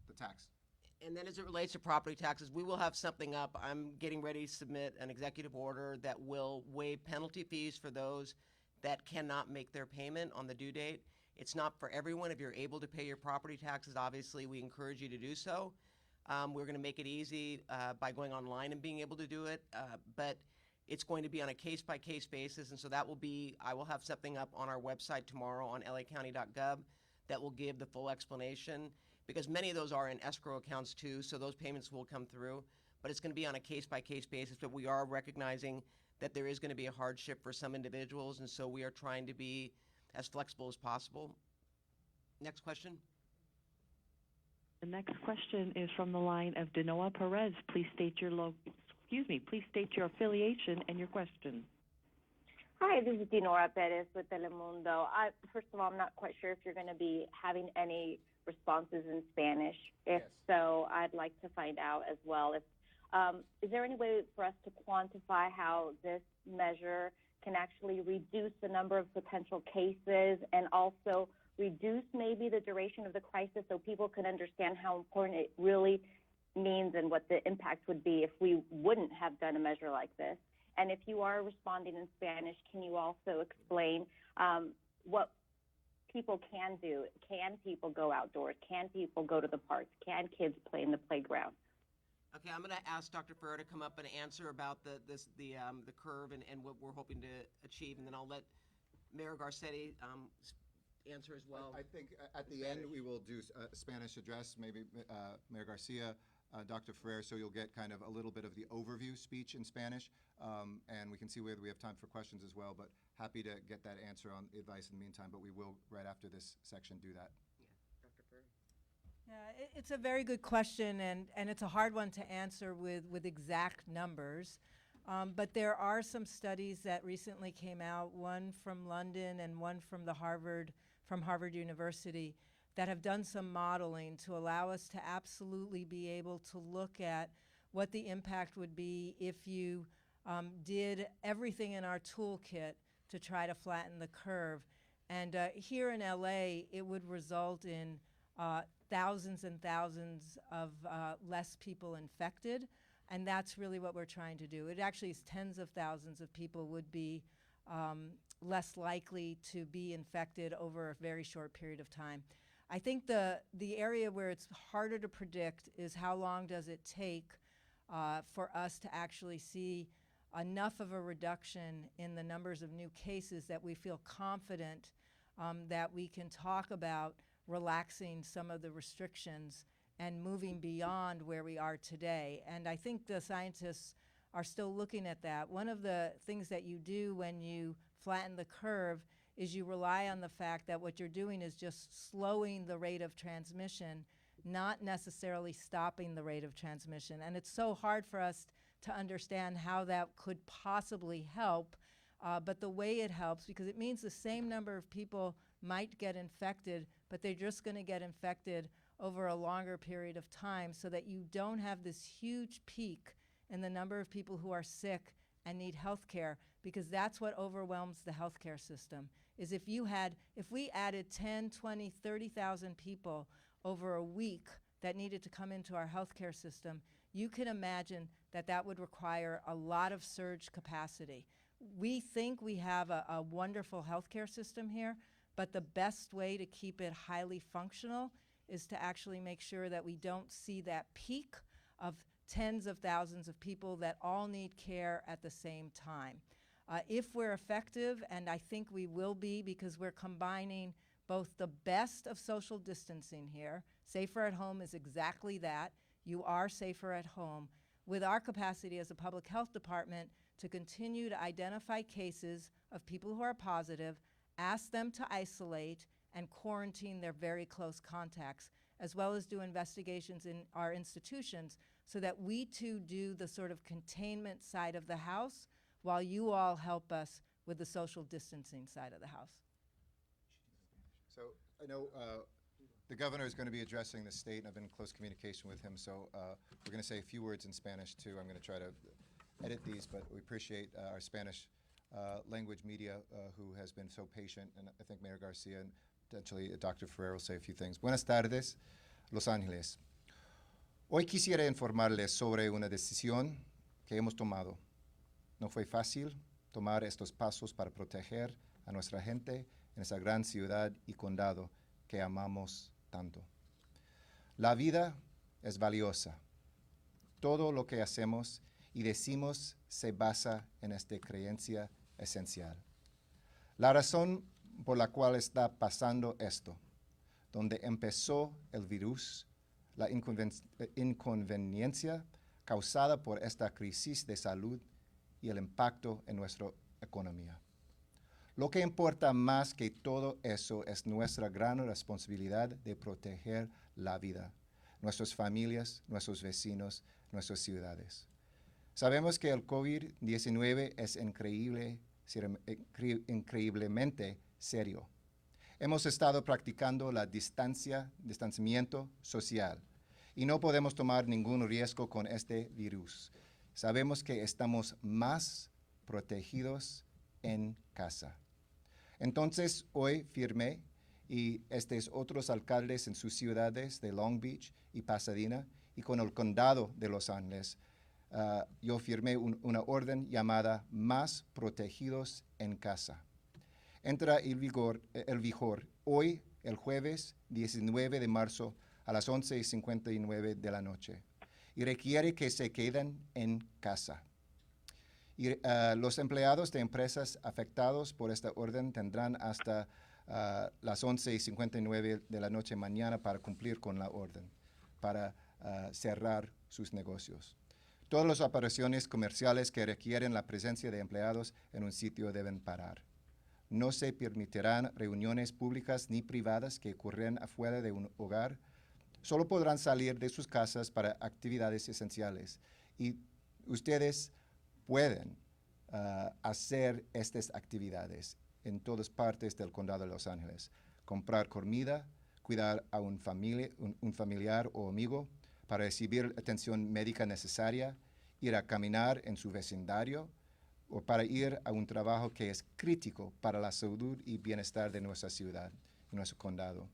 The tax. And then as it relates to property taxes, we will have something up. I'm getting ready to submit an executive order that will waive penalty fees for those that cannot make their payment on the due date. It's not for everyone. If you're able to pay your property taxes, obviously we encourage you to do so. We're going to make it easy by going online and being able to do it, but it's going to be on a case-by-case basis, and so that will be, I will have something up on our website tomorrow on lacounty.gov that will give the full explanation, because many of those are in escrow accounts too, so those payments will come through, but it's going to be on a case-by-case basis, but we are recognizing that there is going to be a hardship for some individuals, and so we are trying to be as flexible as possible. Next question. The next question is from the line of Denoa Perez. Please state your please state your affiliation and your question. Hi, this is Dinora Perez with Telemundo. First of all, I'm not quite sure if you're going to be having any responses in Spanish. If so, I'd like to find out as well. Is there any way for us to quantify how this measure can actually reduce the number of potential cases and also reduce maybe the duration of the crisis so people can understand how important it really means and what the impact would be if we wouldn't have done a measure like this? And if you are responding in Spanish, can you also explain what people can do? Can people go outdoors? Can people go to the parks? Can kids play in the playground? Okay, I'm going to ask Dr. Ferrer to come up and answer about the curve and what we're hoping to achieve, and then I'll let Mayor Garcetti answer as well. I think at the end we will do a Spanish address, maybe Mayor Garcia, Dr. Ferrer, so you'll get kind of a little bit of the overview speech in Spanish, and we can see whether we have time for questions as well, but happy to get that answer on advice in the meantime, but we will, right after this section, do that. Dr. Ferrer. Yeah, it's a very good question, and it's a hard one to answer with exact numbers. But there are some studies that recently came out, one from London and one from Harvard University, that have done some modeling to allow us to absolutely be able to look at what the impact would be if you did everything in our toolkit to try to flatten the curve. And here in LA, it would result in thousands and thousands of less people infected, and that's really what we're trying to do. It actually is tens of thousands of people would be less likely to be infected over a very short period of time. I think the area where it's harder to predict is how long does it take for us to actually see enough of a reduction in the numbers of new cases that we feel confident that we can talk about relaxing some of the restrictions and moving beyond where we are today. And I think the scientists are still looking at that. One of the things that you do when you flatten the curve is you rely on the fact that what you're doing is just slowing the rate of transmission, not necessarily stopping the rate of transmission. And it's so hard for us to understand how that could possibly help, but the way it helps, because it means the same number of people might get infected, but they're just going to get infected over a longer period of time so that you don't have this huge peak in the number of people who are sick and need health care, because that's what overwhelms the healthcare system. Is if we added 10, 20, 30,000 people over a week that needed to come into our healthcare system, you can imagine that that would require a lot of surge capacity. We think we have a wonderful healthcare system here, but the best way to keep it highly functional is to actually make sure that we don't see that peak of tens of thousands of people that all need care at the same time. If we're effective, and I think we will be, because we're combining both the best of social distancing here, safer at home is exactly that, you are safer at home, with our capacity as a public health department to continue to identify cases of people who are positive, ask them to isolate, and quarantine their very close contacts, as well as do investigations in our institutions so that we too do the sort of containment side of the house while you all help us with the social distancing side of the house. So I know the governor is going to be addressing the state, and I've been in close communication with him, so we're going to say a few words in Spanish too. I'm going to try to edit these, but we appreciate our Spanish language media who has been so patient, and I think Mayor Garcia and potentially Dr. Ferrer will say a few things. Buenas tardes, Los Ángeles. Hoy quisiera informarles sobre una decisión que hemos tomado. No fue fácil tomar estos pasos para proteger a nuestra gente en esa gran ciudad y condado que amamos tanto. La vida es valiosa. Todo lo que hacemos y decimos se basa en esta creencia esencial. La razón por la cual está pasando esto, donde empezó el virus, la inconveniencia causada por esta crisis de salud y el impacto en nuestra economía. Lo que importa más que todo eso es nuestra gran responsabilidad de proteger la vida, nuestras familias, nuestros vecinos, nuestras ciudades. Sabemos que el COVID-19 es increíblemente serio. Hemos estado practicando la distanciamiento social y no podemos tomar ningún riesgo con este virus. Sabemos que estamos más protegidos en casa. Entonces, hoy firmé, y otros alcaldes en sus ciudades de Long Beach y Pasadena y con el condado de Los Ángeles, yo firmé una orden llamada Más Protegidos en Casa. Entra el vigor hoy, el jueves 19 de marzo, a las 11:59 de la noche, y requiere que se queden en casa. Y, los empleados de empresas afectados por esta orden tendrán hasta las 11:59 de la noche mañana para cumplir con la orden, para cerrar sus negocios. Todas las operaciones comerciales que requieren la presencia de empleados en un sitio deben parar. No se permitirán reuniones públicas ni privadas que ocurren afuera de un hogar. Solo podrán salir de sus casas para actividades esenciales. Y ustedes pueden hacer estas actividades en todas partes del condado de Los Ángeles. Comprar comida, cuidar a un familiar o amigo, para recibir atención médica necesaria, ir a caminar en su vecindario o para ir a un trabajo que es crítico para la salud y bienestar de nuestra ciudad y nuestro condado.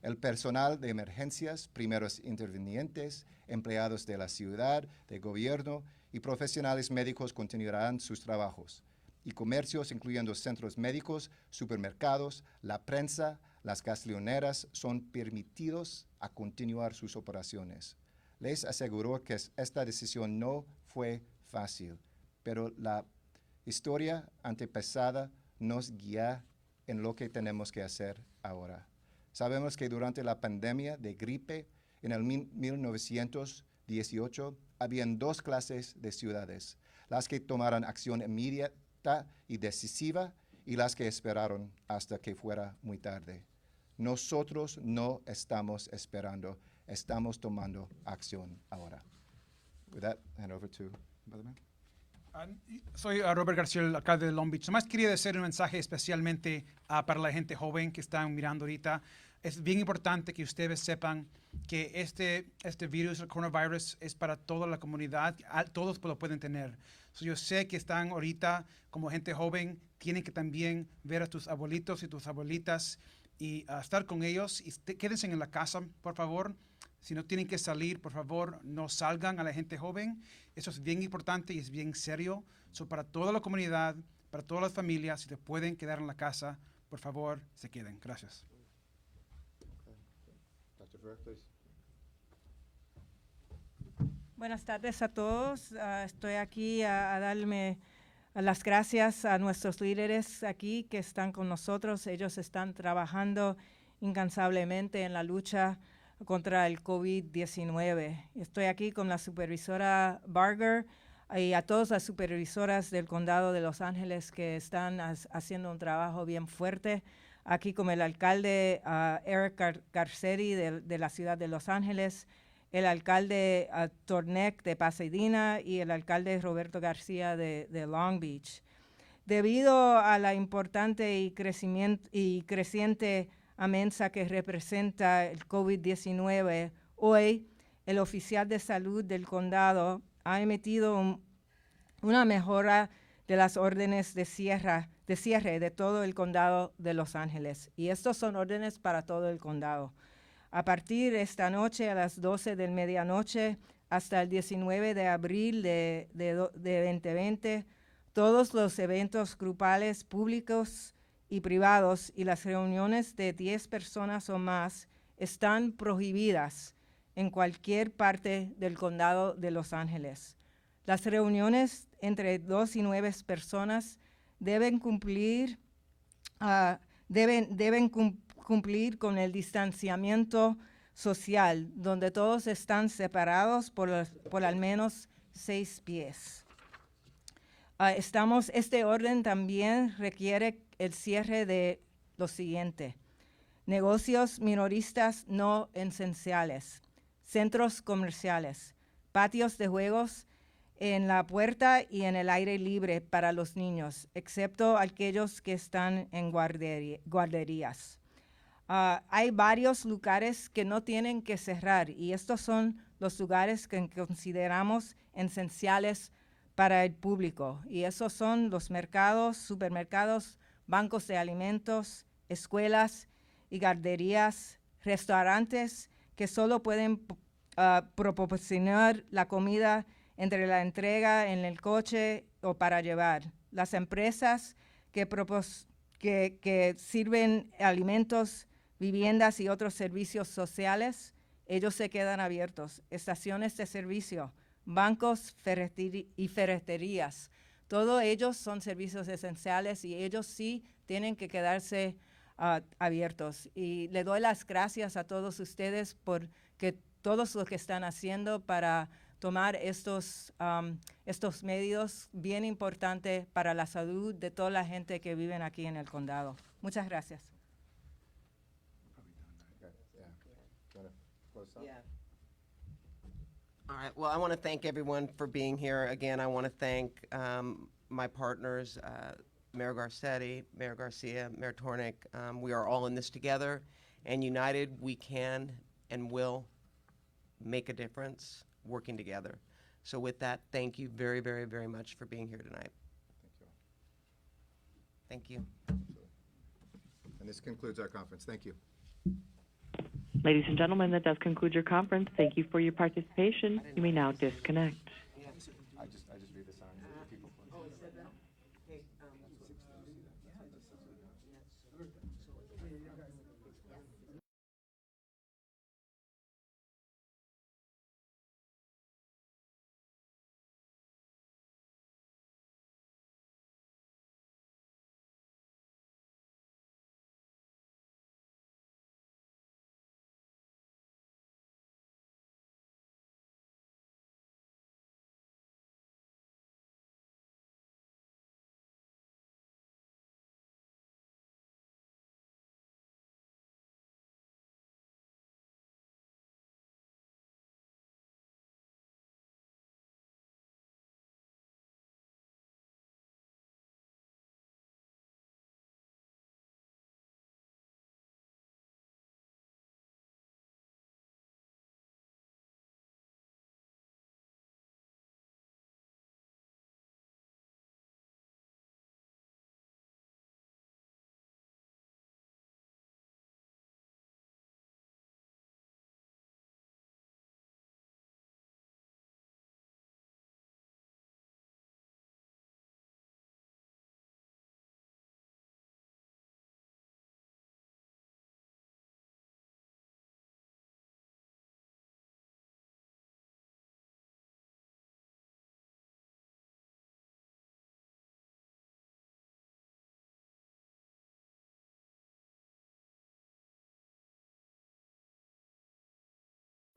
El personal de emergencias, primeros intervinientes, empleados de la ciudad, de gobierno y profesionales médicos continuarán sus trabajos. Y comercios, incluyendo centros médicos, supermercados, la prensa, las gasolineras, son permitidos a continuar sus operaciones. Les aseguro que esta decisión no fue fácil, pero la historia antepasada nos guía en lo que tenemos que hacer ahora. Sabemos que durante la pandemia de gripe en el 1918 habían dos clases de ciudades, las que tomaron acción inmediata y decisiva y las que esperaron hasta que fuera muy tarde. Nosotros no estamos esperando, estamos tomando acción ahora. With that, hand over to Brother Man. Soy Robert García, el alcalde de Long Beach. Nomás quería decir un mensaje especialmente para la gente joven que están mirando ahorita. Es bien importante que ustedes sepan que este virus, el coronavirus, es para toda la comunidad. Todos lo pueden tener. Yo sé que están ahorita como gente joven, tienen que también ver a tus abuelitos y tus abuelitas y estar con ellos. Y quédense en la casa, por favor. Si no tienen que salir, por favor, no salgan a la gente joven. Eso es bien importante y es bien serio. Para toda la comunidad, para todas las familias, si se pueden quedar en la casa, por favor, se queden. Gracias. Dr. Ferrer, please. Buenas tardes a todos. Estoy aquí a darme las gracias a nuestros líderes aquí que están con nosotros. Ellos están trabajando incansablemente en la lucha contra el COVID-19. Estoy aquí con la supervisora Barger y a todas las supervisoras del condado de Los Ángeles que están haciendo un trabajo bien fuerte. Aquí con el alcalde Eric Garcetti de la ciudad de Los Ángeles, el alcalde Tornek de Pasadena y el alcalde Roberto García de Long Beach. Debido a la importante y creciente amenaza que representa el COVID-19, hoy el oficial de salud del condado ha emitido una mejora de las órdenes de cierre de todo el condado de Los Ángeles. Y estos son órdenes para todo el condado. A partir de esta noche a las 12 de medianoche hasta el 19 de abril de 2020, todos los eventos grupales públicos y privados y las reuniones de 10 personas o más están prohibidas en cualquier parte del condado de Los Ángeles. Las reuniones entre 2 y 9 personas deben cumplir con el distanciamiento social, donde todos están separados por al menos 6 pies. Este orden también requiere el cierre de lo siguiente: negocios minoristas no esenciales, centros comerciales, patios de juegos en la puerta y en el aire libre para los niños, excepto aquellos que están en guarderías. Hay varios lugares que no tienen que cerrar y estos son los lugares que consideramos esenciales para el público. Y esos son los mercados, supermercados, bancos de alimentos, escuelas y guarderías, restaurantes que solo pueden proporcionar la comida entre la entrega en el coche o para llevar. Las empresas que sirven alimentos, viviendas y otros servicios sociales, ellos se quedan abiertos. Estaciones de servicio, bancos y ferreterías, todos ellos son servicios esenciales y ellos sí tienen que quedarse abiertos. Y le doy las gracias a todos ustedes por todos lo que están haciendo para tomar estos medios bien importantes para la salud de toda la gente que vive aquí en el condado. Muchas gracias. All right. Well, I want to thank everyone for being here. Again, I want to thank my partners, Mayor Garcetti, Mayor Garcia, Mayor Tornick. We are all in this together, and united we can and will make a difference working together. So with that, thank you very, very, very much for being here tonight. Thank you. And this concludes our conference. Thank you. Ladies and gentlemen, that does conclude your conference. Thank you for your participation. You may now disconnect. I just read the sign. People.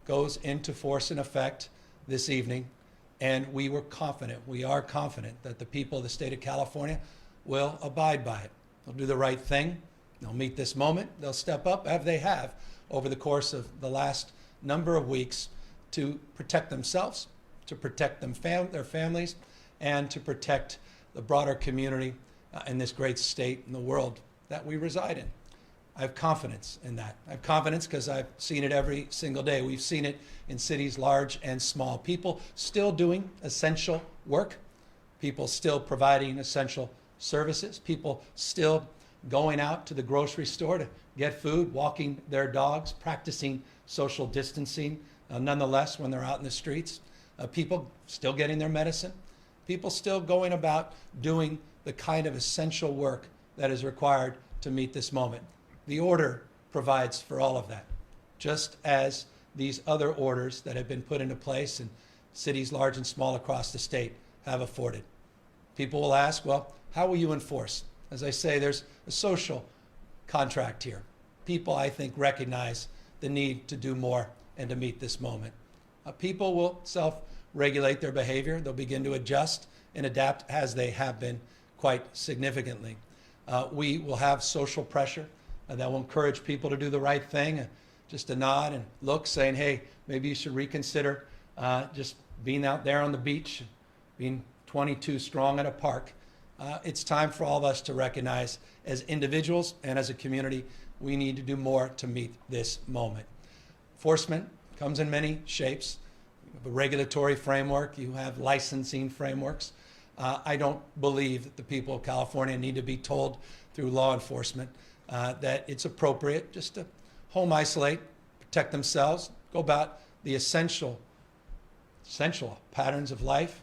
Goes into force and effect this evening, and we are confident that the people of the state of California will abide by it. They'll do the right thing. They'll meet this moment. They'll step up, as they have over the course of the last number of weeks, to protect themselves, to protect their families, and to protect the broader community in this great state and the world that we reside in. I have confidence in that. I have confidence because I've seen it every single day. We've seen it in cities large and small. People still doing essential work. People still providing essential services. People still going out to the grocery store to get food, walking their dogs, practicing social distancing, nonetheless, when they're out in the streets. People still getting their medicine. People still going about doing the kind of essential work that is required to meet this moment. The order provides for all of that, just as these other orders that have been put into place in cities large and small across the state have afforded. People will ask, well, how will you enforce? As I say, there's a social contract here. People, I think, recognize the need to do more and to meet this moment. People will self-regulate their behavior. They'll begin to adjust and adapt as they have been quite significantly. We will have social pressure that will encourage people to do the right thing, just to nod and look, saying, hey, maybe you should reconsider just being out there on the beach, being 22 strong at a park. It's time for all of us to recognize, as individuals and as a community, we need to do more to meet this moment. Enforcement comes in many shapes. You have a regulatory framework, you have licensing frameworks. I don't believe that the people of California need to be told through law enforcement that it's appropriate just to home isolate, protect themselves, go about the essential essential patterns of life,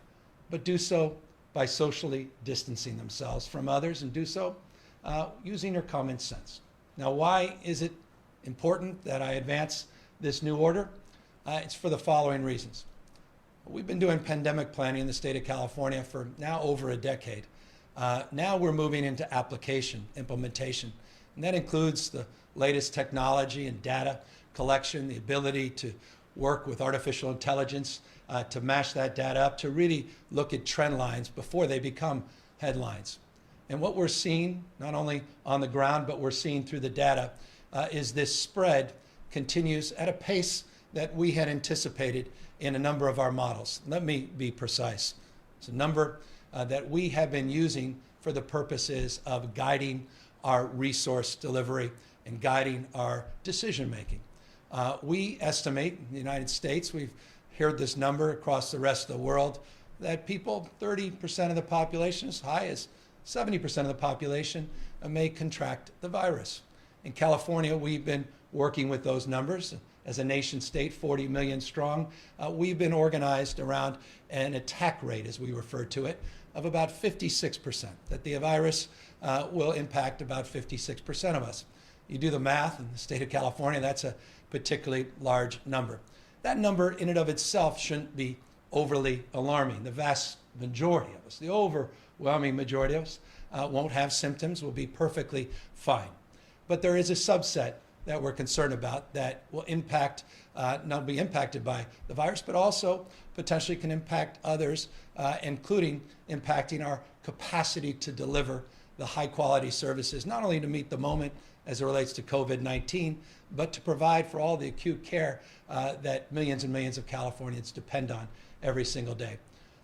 but do so by socially distancing themselves from others and do so using their common sense. Now, why is it important that I advance this new order? It's for the following reasons. We've been doing pandemic planning in the state of California for now over a decade. Now we're moving into application, implementation, and that includes the latest technology and data collection, the ability to work with artificial intelligence to mash that data up, to really look at trend lines before they become headlines. And what we're seeing, not only on the ground, but we're seeing through the data, is this spread continues at a pace that we had anticipated in a number of our models. Let me be precise. It's a number that we have been using for the purposes of guiding our resource delivery and guiding our decision making. We estimate in the United States, we've heard this number across the rest of the world, that people, 30% of the population, as high as 70% of the population, may contract the virus. In California, we've been working with those numbers. As a nation state, 40 million strong, we've been organized around an attack rate, as we refer to it, of about 56%, that the virus will impact about 56% of us. You do the math in the state of California, that's a particularly large number. That number in and of itself shouldn't be overly alarming. The vast majority of us, the overwhelming majority of us, won't have symptoms, will be perfectly fine. But there is a subset that we're concerned about that will impact, not be impacted by the virus, but also potentially can impact others, including impacting our capacity to deliver the high quality services, not only to meet the moment as it relates to COVID-19, but to provide for all the acute care that millions and millions of Californians depend on every single day.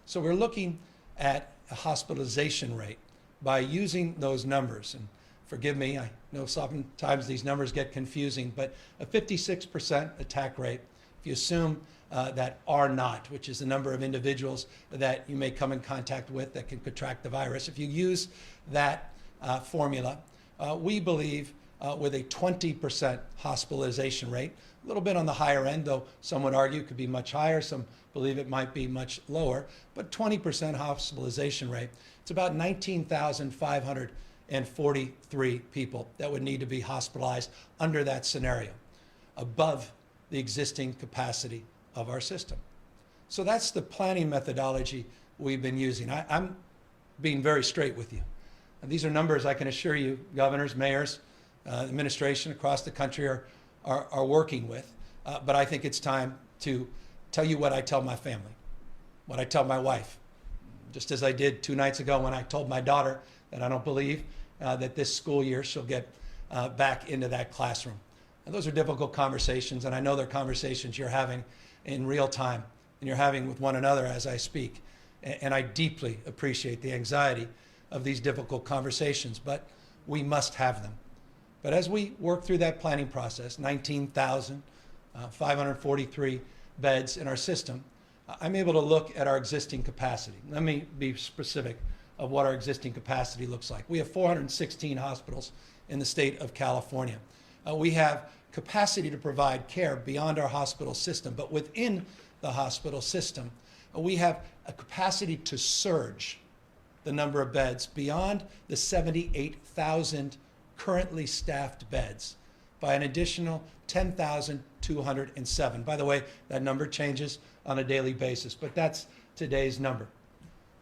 So we're looking at a hospitalization rate by using those numbers. And forgive me, I know sometimes these numbers get confusing, but a 56% attack rate, if you assume that R naught, which is the number of individuals that you may come in contact with that can contract the virus, if you use that formula, we believe with a 20% hospitalization rate, a little bit on the higher end, though some would argue it could be much higher, some believe it might be much lower, but 20% hospitalization rate, it's about 19,543 people that would need to be hospitalized under that scenario, above the existing capacity of our system. So that's the planning methodology we've been using. I'm being very straight with you. And these are numbers I can assure you governors, mayors, administration across the country are working with. But I think it's time to tell you what I tell my family, what I tell my wife, just as I did 2 nights ago when I told my daughter that I don't believe that this school year she'll get back into that classroom. And those are difficult conversations, and I know they're conversations you're having in real time, and you're having with one another as I speak. And I deeply appreciate the anxiety of these difficult conversations, but we must have them. But as we work through that planning process, 19,543 beds in our system, I'm able to look at our existing capacity. Let me be specific of what our existing capacity looks like. We have 416 hospitals in the state of California. We have capacity to provide care beyond our hospital system, but within the hospital system, we have a capacity to surge the number of beds beyond the 78,000 currently staffed beds by an additional 10,207. By the way, that number changes on a daily basis, but that's today's number.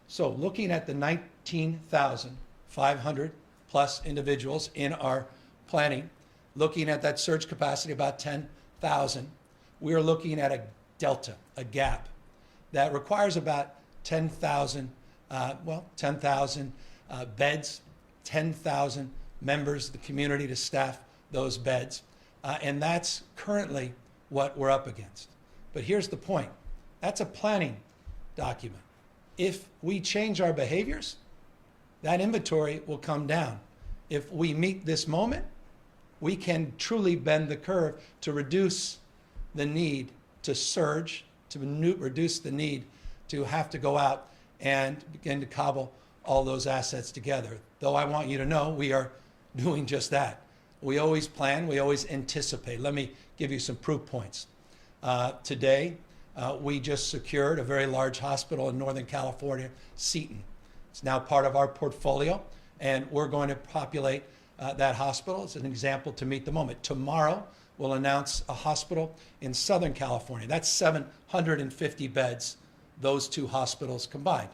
So looking at the 19,500 plus individuals in our planning, looking at that surge capacity, about 10,000, we are looking at a delta, a gap, that requires about 10,000 beds, 10,000 members of the community to staff those beds. And that's currently what we're up against. But here's the point. That's a planning document. If we change our behaviors, that inventory will come down. If we meet this moment, we can truly bend the curve to reduce the need to surge, to reduce the need to have to go out and begin to cobble all those assets together. Though I want you to know we are doing just that. We always plan, we always anticipate. Let me give you some proof points. Today, We just secured a very large hospital in Northern California, Seton. It's now part of our portfolio, and we're going to populate that hospital as an example to meet the moment. Tomorrow, we'll announce a hospital in Southern California. That's 750 beds, those two hospitals combined.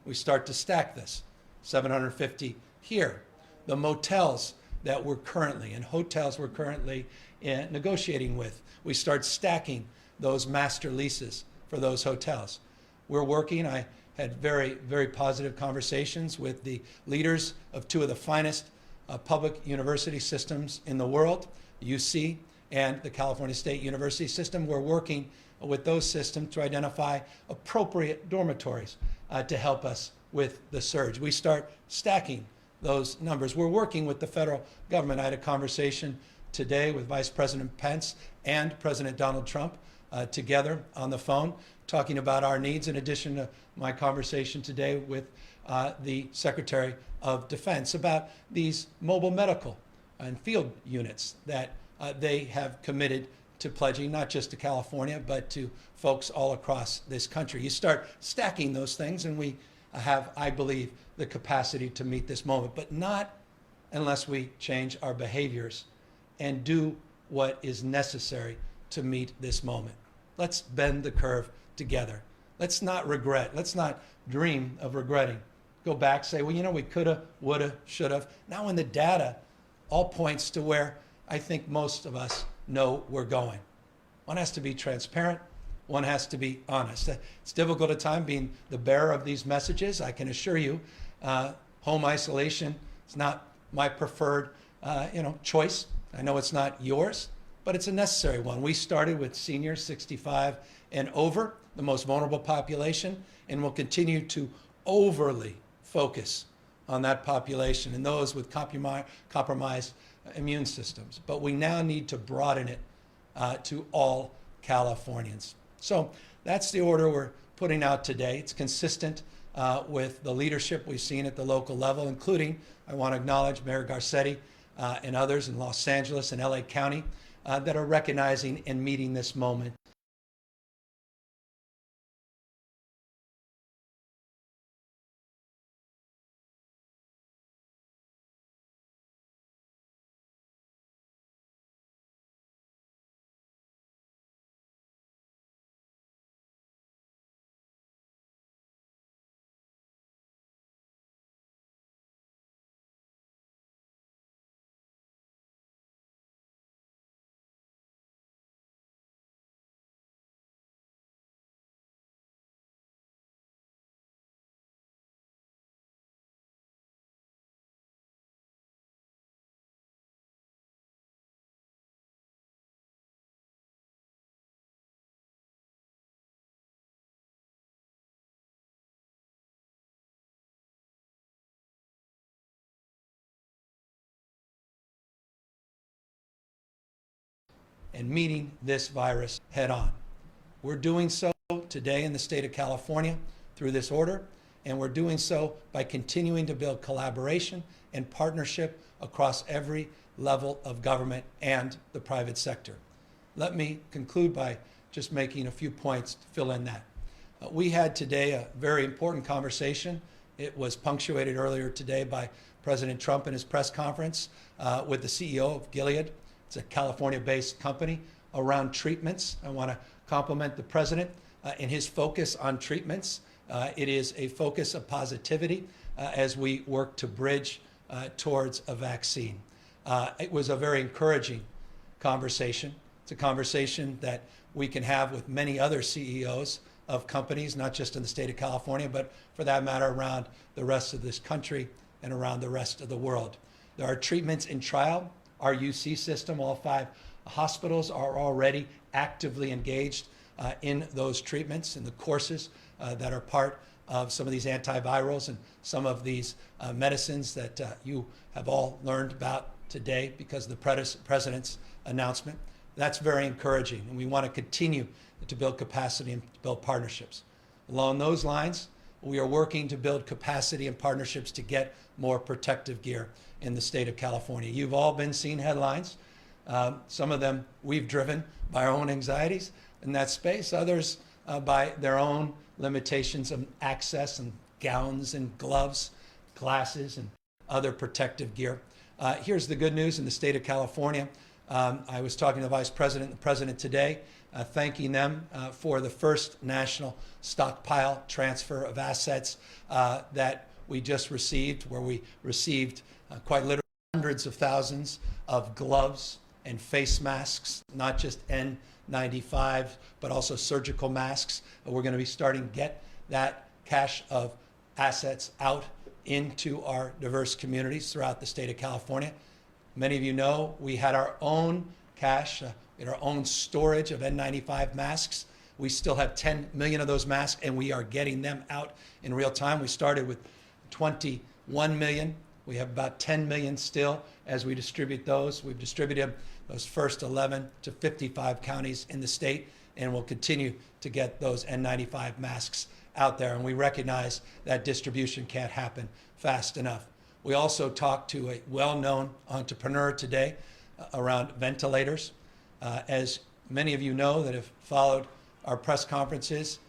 We start to stack this, 750 here. The motels that we're currently, and hotels we're currently negotiating with, we start stacking those master leases for those hotels. We're working, I had very, very positive conversations with the leaders of two of the finest public university systems in the world, UC and the California State University system. We're working with those systems to identify appropriate dormitories to help us with the surge. We start stacking those numbers. We're working with the federal government. I had a conversation today with Vice President Pence and President Donald Trump together on the phone, talking about our needs, in addition to my conversation today with the Secretary of Defense about these mobile medical and field units that they have committed to pledging, not just to California, but to folks all across this country. You start stacking those things, and we have, I believe, the capacity to meet this moment, but not unless we change our behaviors and do what is necessary to meet this moment. Let's bend the curve together. Let's not regret. Let's not dream of regretting. Go back, say, well, you know, we coulda, woulda, shoulda. Now when the data all points to where I think most of us know we're going. One has to be transparent. One has to be honest. It's difficult at times being the bearer of these messages. I can assure you, home isolation is not my preferred, choice. I know it's not yours, but it's a necessary one. We started with seniors 65 and over, the most vulnerable population, and we'll continue to overly focus on that population and those with compromised immune systems. But we now need to broaden it to all Californians. So that's the order we're putting out today. It's consistent with the leadership we've seen at the local level, including, I want to acknowledge Mayor Garcetti and others in Los Angeles and LA County that are recognizing and meeting this moment. And meeting this virus head on. We're doing so today in the state of California through this order, and we're doing so by continuing to build collaboration and partnership across every level of government and the private sector. Let me conclude by just making a few points to fill in that. We had today a very important conversation. It was punctuated earlier today by President Trump in his press conference with the CEO of Gilead. It's a California-based company around treatments. I want to compliment the president in his focus on treatments. It is a focus of positivity as we work to bridge towards a vaccine. It was a very encouraging conversation. It's a conversation that we can have with many other CEOs of companies, not just in the state of California, but for that matter around the rest of this country and around the rest of the world. There are treatments in trial. Our UC system, all 5 hospitals are already actively engaged in those treatments and the courses that are part of some of these antivirals and some of these medicines that you have all learned about today because of the president's announcement. That's very encouraging, and we want to continue to build capacity and build partnerships. Along those lines, we are working to build capacity and partnerships to get more protective gear in the state of California. You've all been seeing headlines. Some of them we've driven by our own anxieties in that space. Others by their own limitations of access and gowns and gloves, glasses, and other protective gear. Here's the good news in the state of California. I was talking to the Vice President and the President today, thanking them for the first national stockpile transfer of assets that we just received, where we received quite literally hundreds of thousands of gloves and face masks, not just N95, but also surgical masks. We're going to be starting to get that cache of assets out into our diverse communities throughout the state of California. Many of you know we had our own cache, our own storage of N95 masks. We still have 10 million of those masks, and we are getting them out in real time. We started with 21 million. We have about 10 million still as we distribute those. We've distributed those first 11 to 55 counties in the state, and we'll continue to get those N95 masks out there. And we recognize that distribution can't happen fast enough. We also talked to a well-known entrepreneur today around ventilators. As many of you know that have followed our press conferences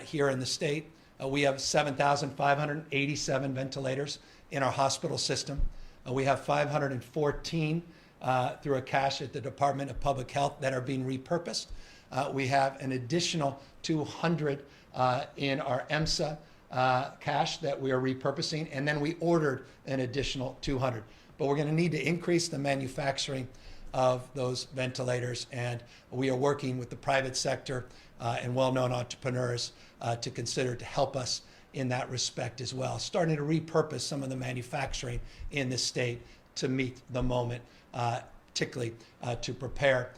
here in the state, we have 7,587 ventilators in our hospital system. We have 514 through a cache at the Department of Public Health that are being repurposed. We have an additional 200 in our EMSA cache that we are repurposing, and then we ordered an additional 200. But we're going to need to increase the manufacturing of those ventilators, and we are working with the private sector and well-known entrepreneurs to consider to help us in that respect as well, starting to repurpose some of the manufacturing in the state to meet the moment, particularly to prepare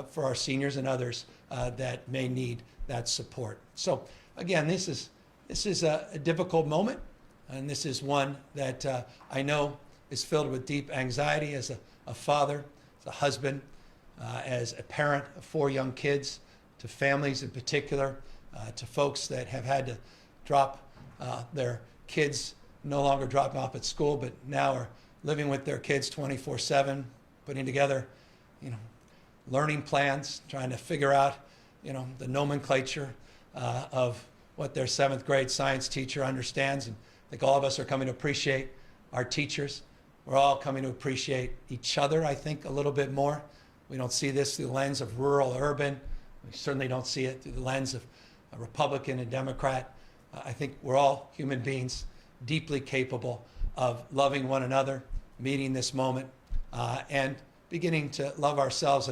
for our seniors and others that may need that support. So again, this is a difficult moment, and this is one that I know is filled with deep anxiety as a father, as a husband, as a parent of 4 young kids, to families in particular, to folks that have had to drop their kids, no longer drop them off at school, but now are living with their kids 24/7, putting together, learning plans, trying to figure out, the nomenclature of what their 7th grade science teacher understands. And I think all of us are coming to appreciate our teachers. We're all coming to appreciate each other, I think, a little bit more. We don't see this through the lens of rural, urban. We certainly don't see it through the lens of a Republican and Democrat. I think we're all human beings, deeply capable of loving one another, meeting this moment, and beginning to love ourselves.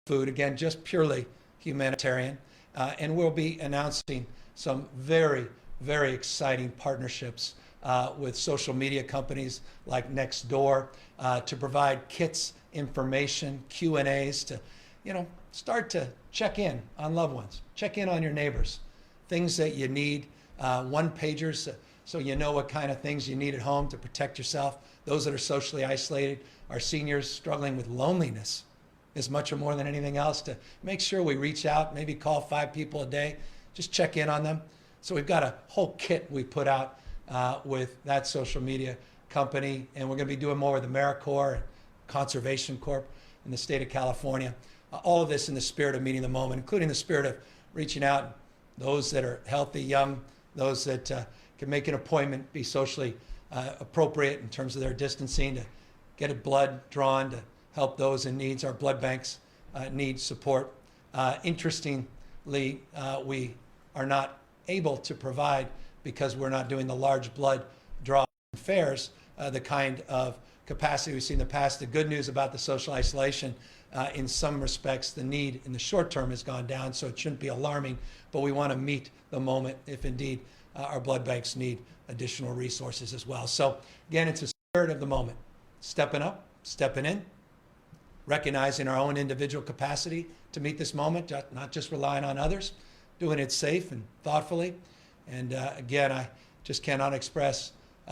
Food, again, just purely humanitarian. And we'll be announcing some very, very exciting partnerships with social media companies like Nextdoor to provide kits, information, Q&As to, start to check in on loved ones, check in on your neighbors, things that you need, one-pagers so you know what kind of things you need at home to protect yourself, those that are socially isolated, our seniors struggling with loneliness. as much or more than anything else to make sure we reach out, maybe call 5 people a day, just check in on them. So we've got a whole kit we put out with that social media company, and we're going to be doing more with AmeriCorps and Conservation Corp in the state of California. All of this in the spirit of meeting the moment, including the spirit of reaching out those that are healthy, young, those that can make an appointment, be socially appropriate in terms of their distancing, to get a blood drawn to help those in needs. Our blood banks need support. Interestingly, we are not able to provide, because we're not doing the large blood draw fairs, the kind of capacity we've seen in the past. The good news about the social isolation, in some respects, the need in the short term has gone down, so it shouldn't be alarming, but we want to meet the moment if indeed our blood banks need additional resources as well. So again, it's a spirit of the moment, stepping up, stepping in, recognizing our own individual capacity to meet this moment, not just relying on others, doing it safe and thoughtfully. And again, I just cannot express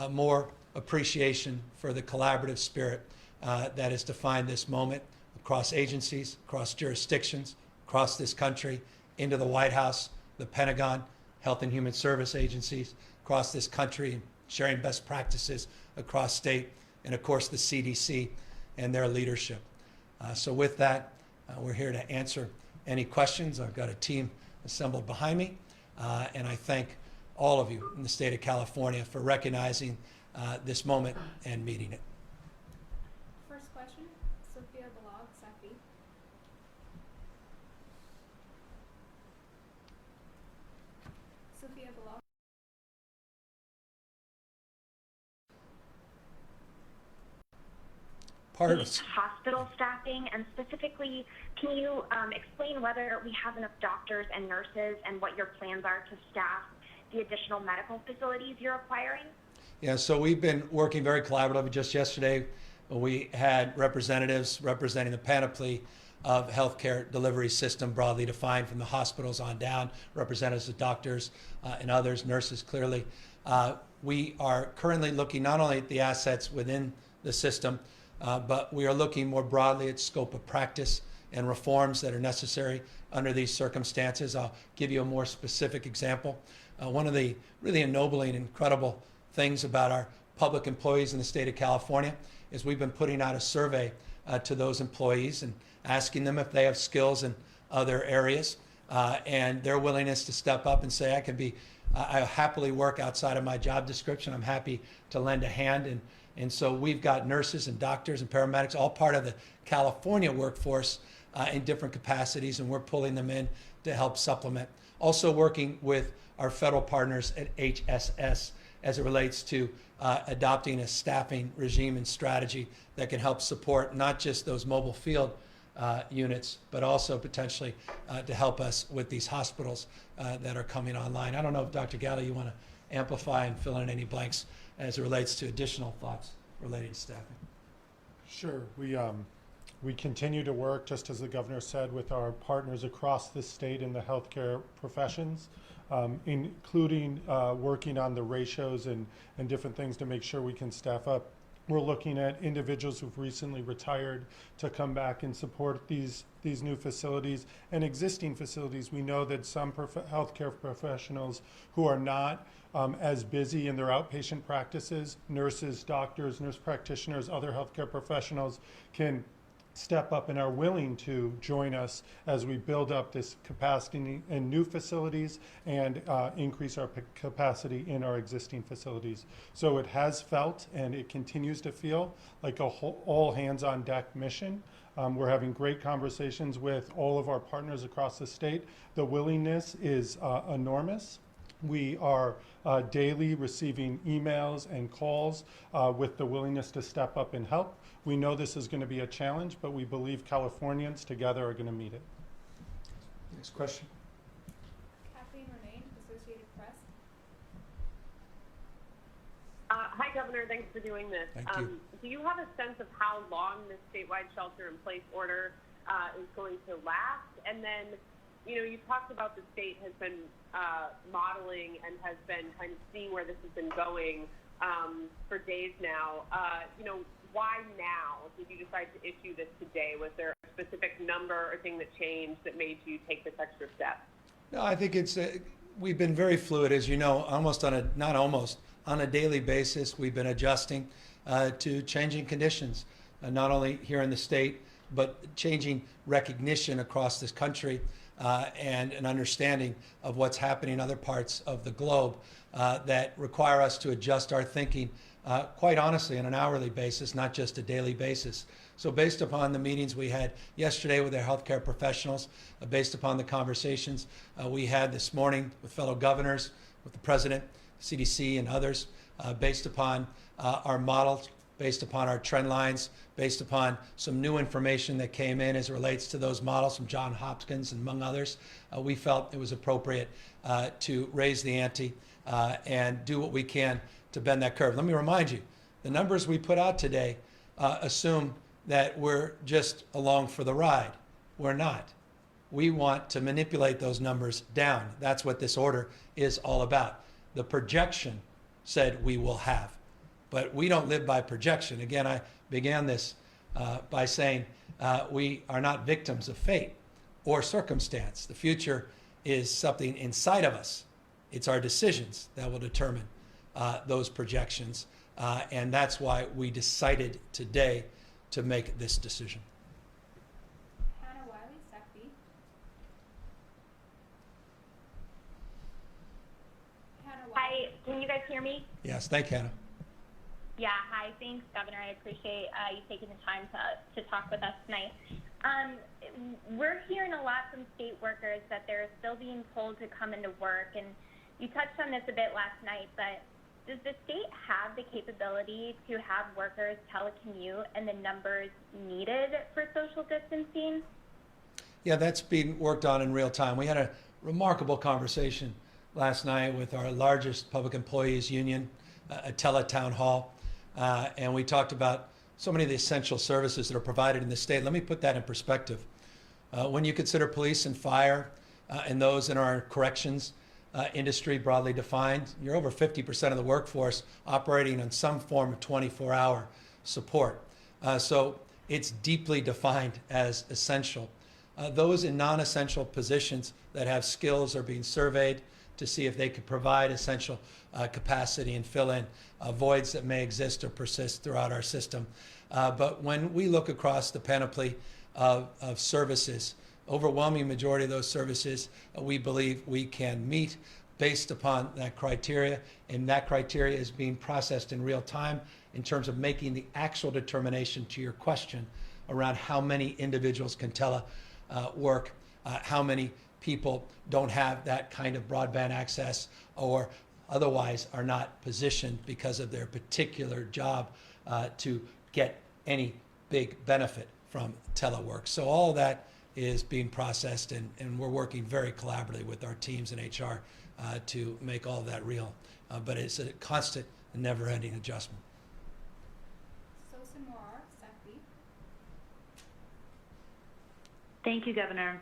more appreciation for the collaborative spirit that has defined this moment across agencies, across jurisdictions, across this country, into the White House, the Pentagon, Health and Human Service agencies across this country, sharing best practices across state, and of course the CDC and their leadership. So with that, we're here to answer any questions. I've got a team assembled behind me, and I thank all of you in the state of California for recognizing this moment and meeting it. First question, Sophia Balog, Safi. Sophia Balog. Part of hospital staffing, and specifically, can you explain whether we have enough doctors and nurses and what your plans are to staff the additional medical facilities you're acquiring? Yeah, so we've been working very collaboratively. Just yesterday, we had representatives representing the panoply of healthcare delivery system broadly defined from the hospitals on down, representatives of doctors and others, nurses clearly. We are currently looking not only at the assets within the system, but we are looking more broadly at scope of practice and reforms that are necessary under these circumstances. I'll give you a more specific example. One of the really ennobling and incredible things about our public employees in the state of California is we've been putting out a survey to those employees and asking them if they have skills in other areas and their willingness to step up and say, I happily work outside of my job description. I'm happy to lend a hand. And so we've got nurses and doctors and paramedics, all part of the California workforce in different capacities, and we're pulling them in to help supplement. Also working with our federal partners at HSS as it relates to adopting a staffing regime and strategy that can help support not just those mobile field units, but also potentially to help us with these hospitals that are coming online. I don't know if Dr. Galley, you want to amplify and fill in any blanks as it relates to additional thoughts related to staffing. Sure. We continue to work, just as the governor said, with our partners across the state in the healthcare professions, including working on the ratios and different things to make sure we can staff up. We're looking at individuals who've recently retired to come back and support these new facilities and existing facilities. We know that some healthcare professionals who are not as busy in their outpatient practices, nurses, doctors, nurse practitioners, other healthcare professionals can step up and are willing to join us as we build up this capacity in new facilities and increase our capacity in our existing facilities. So it has felt, and it continues to feel, like a all hands on deck mission. We're having great conversations with all of our partners across the state. The willingness is enormous. We are daily receiving emails and calls with the willingness to step up and help. We know this is going to be a challenge, but we believe Californians together are going to meet it. Next question. Kathleen Renee, Associated Press. Hi, Governor. Thanks for doing this. Thank you. Do you have a sense of how long this statewide shelter-in-place order is going to last? And then, you talked about the state has been modeling and has been kind of seeing where this has been going for days now. why now did you decide to issue this today? Was there a specific number or thing that changed that made you take this extra step? No, I think it's we've been very fluid, as you know, on a daily basis. We've been adjusting to changing conditions, not only here in the state, but changing recognition across this country and an understanding of what's happening in other parts of the globe that require us to adjust our thinking, quite honestly, on an hourly basis, not just a daily basis. So based upon the meetings we had yesterday with our healthcare professionals, based upon the conversations we had this morning with fellow governors, with the president, CDC, and others, based upon our models, based upon our trend lines, based upon some new information that came in as it relates to those models from Johns Hopkins and among others, we felt it was appropriate to raise the ante and do what we can to bend that curve. Let me remind you, the numbers we put out today assume that we're just along for the ride. We're not. We want to manipulate those numbers down. That's what this order is all about. The projection said we will have, but we don't live by projection. Again, I began this by saying we are not victims of fate or circumstance. The future is something inside of us. It's our decisions that will determine those projections, and that's why we decided today to make this decision. Hannah Wiley, SACB. Hannah Wiley. Hi, can you guys hear me? Yes, thank you, Hannah. Yeah, hi, thanks, Governor. I appreciate you taking the time to talk with us tonight. We're hearing a lot from state workers that they're still being told to come into work, and you touched on this a bit last night, but does the state have the capability to have workers telecommute and the numbers needed for social distancing? Yeah, that's being worked on in real time. We had a remarkable conversation last night with our largest public employees union, a town hall, and we talked about so many of the essential services that are provided in the state. Let me put that in perspective. When you consider police and fire and those in our corrections industry broadly defined, you're over 50% of the workforce operating on some form of 24-hour support. So it's deeply defined as essential. Those in non-essential positions that have skills are being surveyed to see if they could provide essential capacity and fill in voids that may exist or persist throughout our system. But when we look across the panoply of services, overwhelming majority of those services we believe we can meet based upon that criteria, and that criteria is being processed in real time in terms of making the actual determination to your question around how many individuals can telework, how many people don't have that kind of broadband access or otherwise are not positioned because of their particular job to get any big benefit from telework. So all of that is being processed, and we're working very collaboratively with our teams in HR to make all of that real. But it's a constant and never-ending adjustment. Sosa Morar, SACB. Thank you, Governor.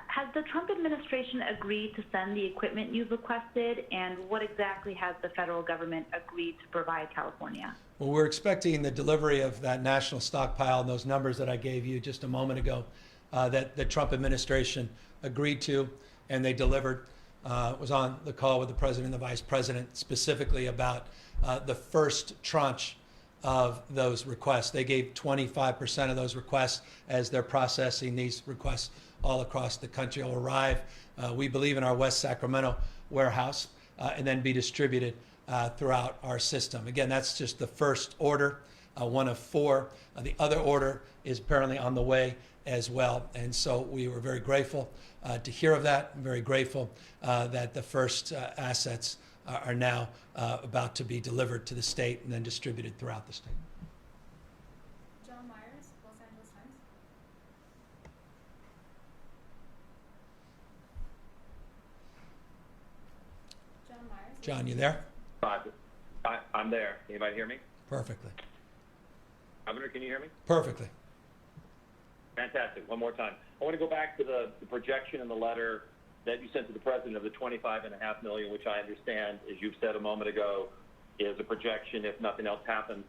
Has the Trump administration agreed to send the equipment you've requested, and what exactly has the federal government agreed to provide California? Well, we're expecting the delivery of that national stockpile and those numbers that I gave you just a moment ago that the Trump administration agreed to, and they delivered. Was on the call with the president and the vice president specifically about the first tranche of those requests. They gave 25% of those requests as they're processing these requests all across the country. Will arrive, we believe, in our West Sacramento warehouse and then be distributed throughout our system. Again, that's just the first order, one of four. The other order is apparently on the way as well. And so we were very grateful to hear of that. I'm very grateful that the first assets are now about to be delivered to the state and then distributed throughout the state. John Myers, Los Angeles Times. John Myers. John, you there? I'm there. Anybody hear me? Perfectly. Governor, can you hear me? Perfectly. Fantastic. One more time. I want to go back to the projection in the letter that you sent to the president of the $25.5 million, which I understand, as you've said a moment ago, is a projection if nothing else happens.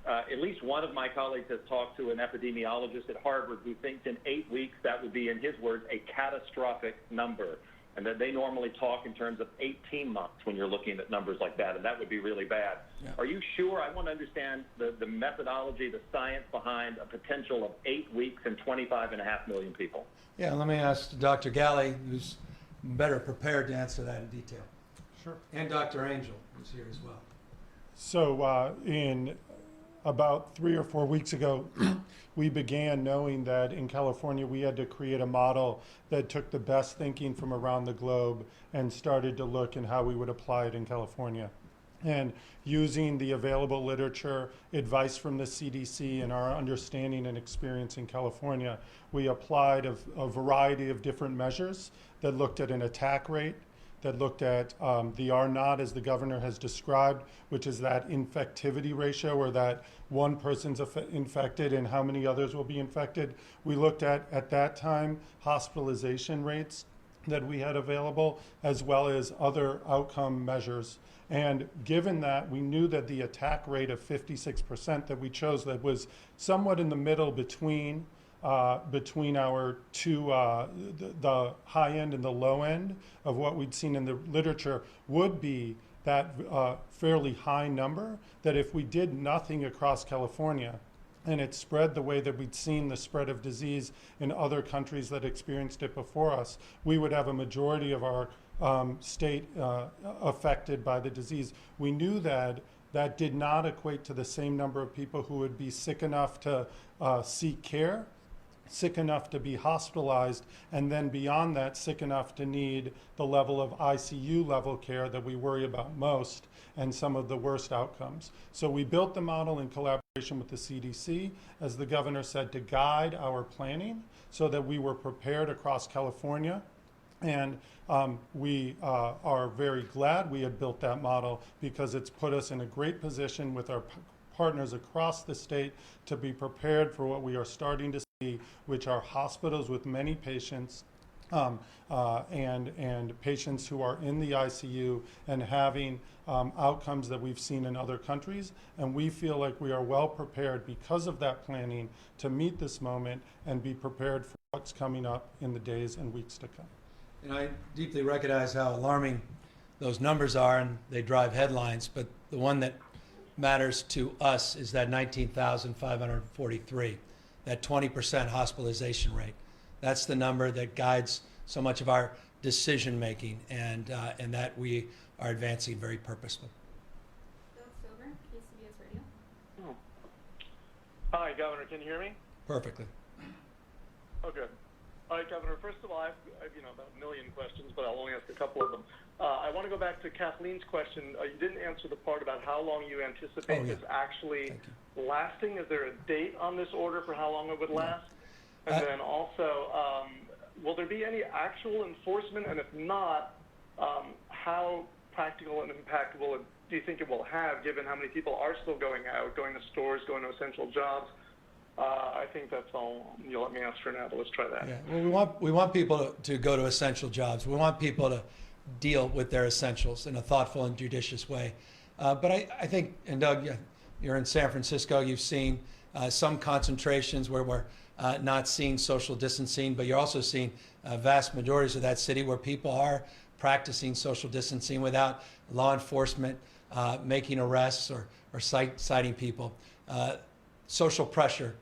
At least one of my colleagues has talked to an epidemiologist at Harvard who thinks in 8 weeks that would be, in his words, a catastrophic number, and that they normally talk in terms of 18 months when you're looking at numbers like that, and that would be really bad. Yeah. Are you sure? I want to understand the methodology, the science behind a potential of 8 weeks and 25.5 million people. Yeah, let me ask Dr. Galley, who's better prepared to answer that in detail. Sure. And Dr. Angel, who's here as well. So in about 3 or 4 weeks ago, we began knowing that in California we had to create a model that took the best thinking from around the globe and started to look at how we would apply it in California. And using the available literature, advice from the CDC, and our understanding and experience in California, we applied a variety of different measures that looked at an attack rate, that looked at the R0, as the governor has described, which is that infectivity ratio, or that one person's infected and how many others will be infected. We looked at that time, hospitalization rates that we had available, as well as other outcome measures. And given that, we knew that the attack rate of 56% that we chose, that was somewhat in the middle between our two, the high end and the low end of what we'd seen in the literature, would be that fairly high number, that if we did nothing across California and it spread the way that we'd seen the spread of disease in other countries that experienced it before us, we would have a majority of our state affected by the disease. We knew that that did not equate to the same number of people who would be sick enough to seek care, sick enough to be hospitalized, and then beyond that, sick enough to need the level of ICU level care that we worry about most and some of the worst outcomes. So we built the model in collaboration with the CDC, as the governor said, to guide our planning so that we were prepared across California. And we are very glad we had built that model, because it's put us in a great position with our partners across the state to be prepared for what we are starting to see, which are hospitals with many patients and patients who are in the ICU and having outcomes that we've seen in other countries. And we feel like we are well prepared because of that planning to meet this moment and be prepared for what's coming up in the days and weeks to come. And I deeply recognize how alarming those numbers are, and they drive headlines, but the one that matters to us is that 19,543, that 20% hospitalization rate. That's the number that guides so much of our decision making, and that we are advancing very purposefully. Doug Silver, KCBS Radio. Oh. Hi, Governor. Can you hear me? Perfectly. Oh, good. All right, Governor. First of all, I've about a million questions, but I'll only ask a couple of them. I want to go back to Kathleen's question. You didn't answer the part about how long you anticipate this actually lasting. Is there a date on this order for how long it would last? And then also, will there be any actual enforcement? And if not, how practical and impactful do you think it will have, given how many people are still going out, going to stores, going to essential jobs? I think that's all you'll let me ask for now, but let's try that. Yeah. Well, we want people to go to essential jobs. We want people to deal with their essentials in a thoughtful and judicious way. But I think, and Doug, you're in San Francisco, you've seen some concentrations where we're not seeing social distancing, but you're also seeing vast majorities of that city where people are practicing social distancing without law enforcement making arrests or citing people. Social pressure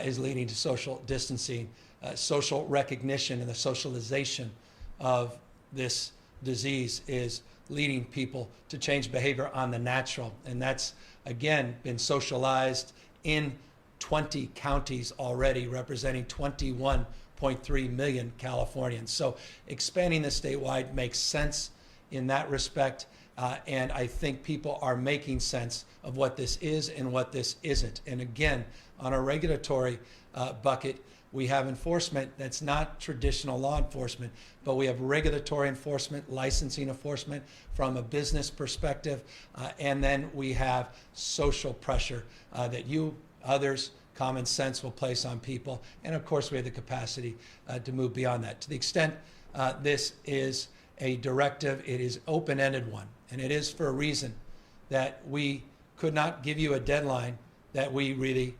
is leading to social distancing, social recognition, and the socialization of this disease is leading people to change behavior on the natural. And that's, again, been socialized in 20 counties already, representing 21.3 million Californians. So expanding this statewide makes sense in that respect. And I think people are making sense of what this is and what this isn't. And again, on a regulatory bucket, we have enforcement that's not traditional law enforcement, but we have regulatory enforcement, licensing enforcement from a business perspective, and then we have social pressure that you, others, common sense will place on people. And of course, we have the capacity to move beyond that. To the extent this is a directive, it is open-ended one. And it is for a reason, that we could not give you a deadline that we really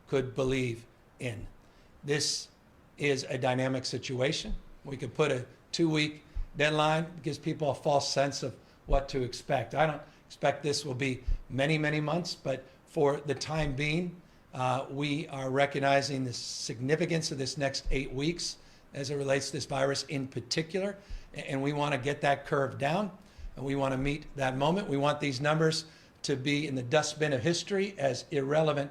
could believe in. This is a dynamic situation. We could put a 2-week deadline. It gives people a false sense of what to expect. I don't expect this will be many, many months, but for the time being, we are recognizing the significance of this next 8 weeks as it relates to this virus in particular, and we want to get that curve down, and we want to meet that moment. We want these numbers to be in the dustbin of history as irrelevant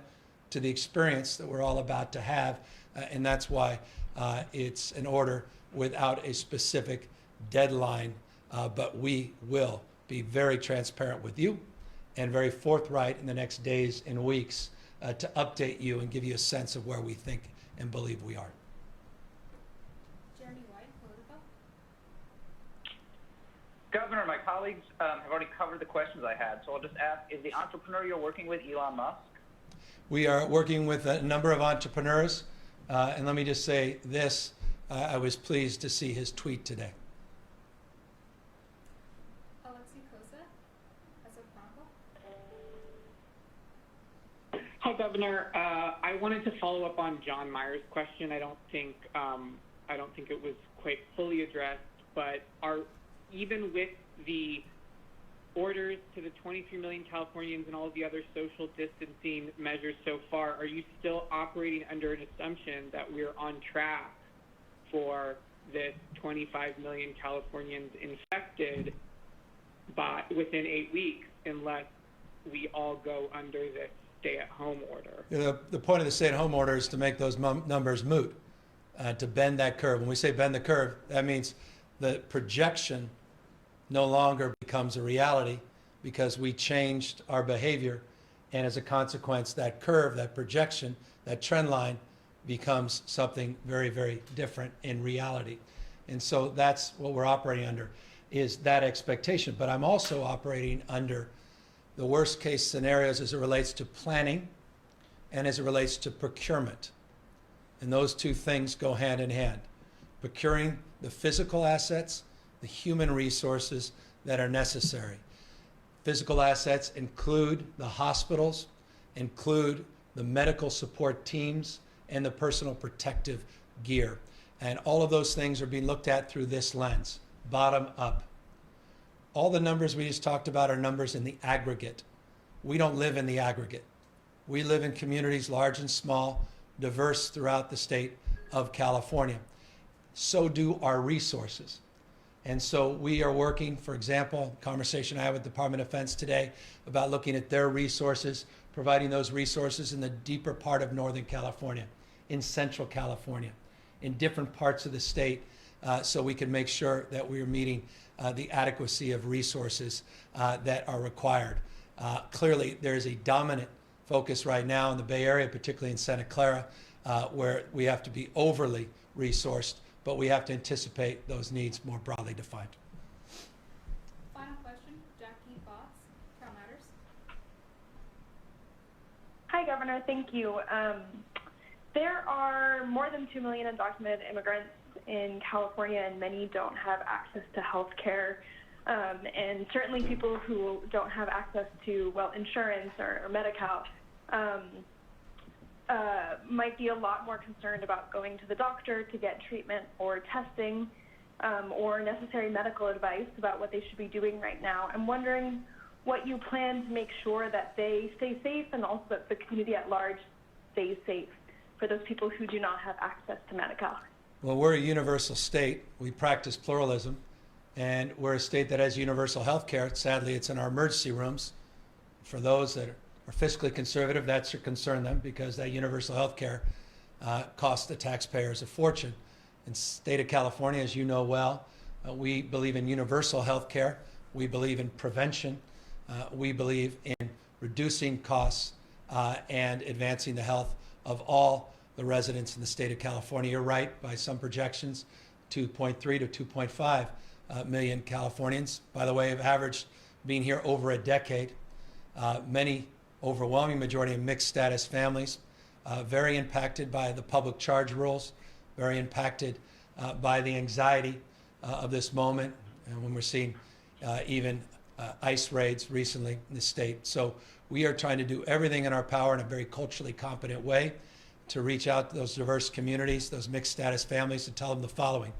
to the experience that we're all about to have, and that's why it's an order without a specific deadline, but we will be very transparent with you and very forthright in the next days and weeks to update you and give you a sense of where we think and believe we are. Jeremy White, Politico. Governor, my colleagues have already covered the questions I had, so I'll just ask, is the entrepreneur you're working with Elon Musk? We are working with a number of entrepreneurs, and let me just say this, I was pleased to see his tweet today. Hi, Governor. I wanted to follow up on John Myers' question. I don't think it was quite fully addressed, but even with the orders to the 23 million Californians and all of the other social distancing measures so far, are you still operating under an assumption that we're on track for the 25 million Californians infected within 8 weeks, unless we all go under this stay-at-home order? The point of the stay-at-home order is to make those numbers moot, to bend that curve. When we say bend the curve, that means the projection no longer becomes a reality because we changed our behavior, and as a consequence, that curve, that projection, that trend line becomes something very, very different in reality. And so that's what we're operating under, is that expectation. But I'm also operating under the worst case scenarios as it relates to planning and as it relates to procurement. And those two things go hand in hand. Procuring the physical assets, the human resources that are necessary. Physical assets include the hospitals, include the medical support teams, and the personal protective gear. And all of those things are being looked at through this lens, bottom up. All the numbers we just talked about are numbers in the aggregate. We don't live in the aggregate. We live in communities large and small, diverse throughout the state of California. So do our resources. And so we are working, for example, conversation I had with the Department of Defense today about looking at their resources, providing those resources in the deeper part of Northern California, in Central California, in different parts of the state, so we can make sure that we are meeting the adequacy of resources that are required. Clearly, there is a dominant focus right now in the Bay Area, particularly in Santa Clara, where we have to be overly resourced, but we have to anticipate those needs more broadly defined. Final question, Jackie Fox, Cal Matters. Hi, Governor. Thank you. There are more than 2 million undocumented immigrants in California, and many don't have access to health care. And certainly people who don't have access to, well, insurance or Medi-Cal might be a lot more concerned about going to the doctor to get treatment or testing or necessary medical advice about what they should be doing right now. I'm wondering what you plan to make sure that they stay safe and also that the community at large stays safe for those people who do not have access to Medi-Cal. Well, we're a universal state. We practice pluralism, and we're a state that has universal health care. Sadly, it's in our emergency rooms. For those that are fiscally conservative, that should concern them because that universal health care costs the taxpayers a fortune. In the state of California, as you know well, we believe in universal health care. We believe in prevention. We believe in reducing costs and advancing the health of all the residents in the state of California. You're right, by some projections, 2.3 to 2.5 million Californians, by the way, have averaged being here over a decade. Many, overwhelming majority of mixed status families, very impacted by the public charge rules, very impacted by the anxiety of this moment, and when we're seeing even ICE raids recently in the state. So we are trying to do everything in our power in a very culturally competent way to reach out to those diverse communities, those mixed status families, to tell them the following.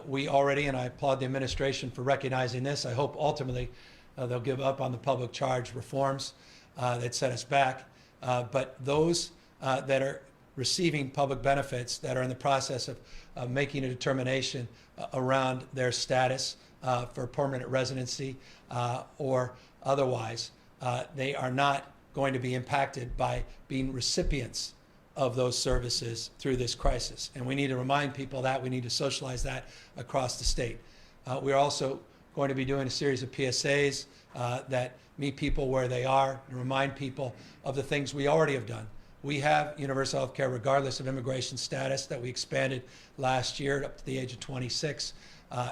We already, and I applaud the administration for recognizing this, I hope ultimately they'll give up on the public charge reforms that set us back. But those that are receiving public benefits, that are in the process of making a determination around their status for permanent residency or otherwise, they are not going to be impacted by being recipients of those services through this crisis. And we need to remind people that. We need to socialize that across the state. We're also going to be doing a series of PSAs that meet people where they are and remind people of the things we already have done. We have universal health care regardless of immigration status that we expanded last year up to the age of 26.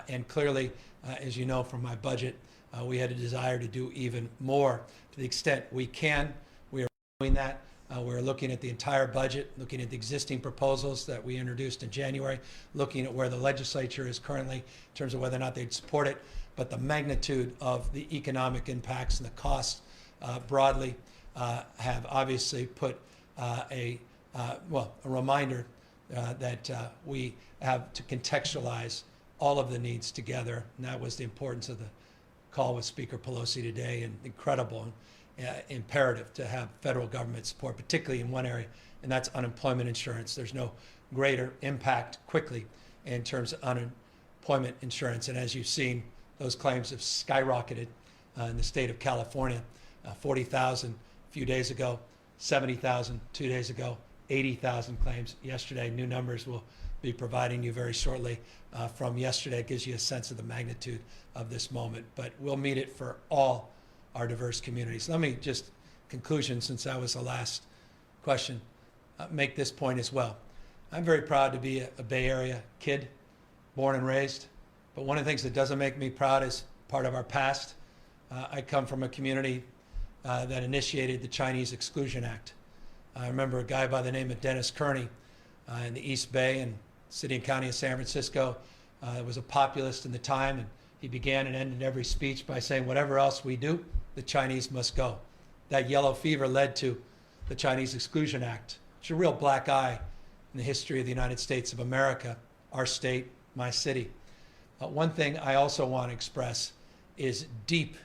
And clearly, as you know from my budget, we had a desire to do even more. To the extent we can, we are doing that. We're looking at the entire budget, looking at the existing proposals that we introduced in January, looking at where the legislature is currently in terms of whether or not they'd support it. But the magnitude of the economic impacts and the costs broadly have obviously put a reminder that we have to contextualize all of the needs together. And that was the importance of the call with Speaker Pelosi today, and incredible imperative to have federal government support, particularly in one area, and that's unemployment insurance. There's no greater impact quickly in terms of unemployment insurance. And as you've seen, those claims have skyrocketed in the state of California. 40,000 a few days ago, 70,000 2 days ago, 80,000 claims yesterday. New numbers will be providing you very shortly from yesterday. It gives you a sense of the magnitude of this moment, but we'll meet it for all our diverse communities. Let me just, conclusion, since that was the last question, make this point as well. I'm very proud to be a Bay Area kid, born and raised, but one of the things that doesn't make me proud is part of our past. I come from a community that initiated the Chinese Exclusion Act. I remember a guy by the name of Dennis Kearney in the East Bay and city and county of San Francisco. Was a populist in the time, and he began and ended every speech by saying, whatever else we do, the Chinese must go. That yellow fever led to the Chinese Exclusion Act. It's a real black eye in the history of the United States of America, our state, my city. One thing I also want to express is deep,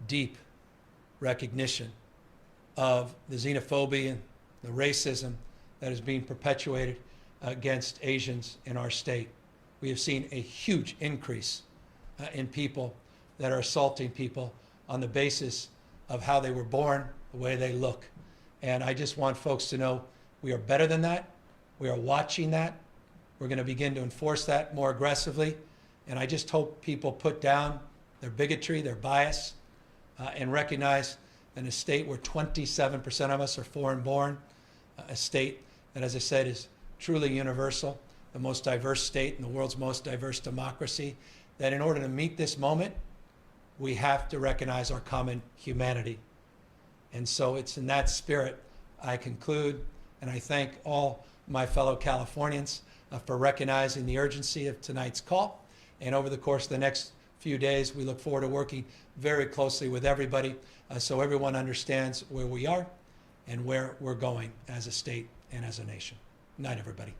deep recognition of the xenophobia and the racism that is being perpetuated against Asians in our state. We have seen a huge increase in people that are assaulting people on the basis of how they were born, the way they look. And I just want folks to know we are better than that. We are watching that. We're going to begin to enforce that more aggressively. And I just hope people put down their bigotry, their bias, and recognize in a state where 27% of us are foreign born, a state that, as I said, is truly universal, the most diverse state in the world's most diverse democracy, that in order to meet this moment, we have to recognize our common humanity. And so it's in that spirit I conclude, and I thank all my fellow Californians for recognizing the urgency of tonight's call. And over the course of the next few days, we look forward to working very closely with everybody so everyone understands where we are and where we're going as a state and as a nation. Good night, everybody.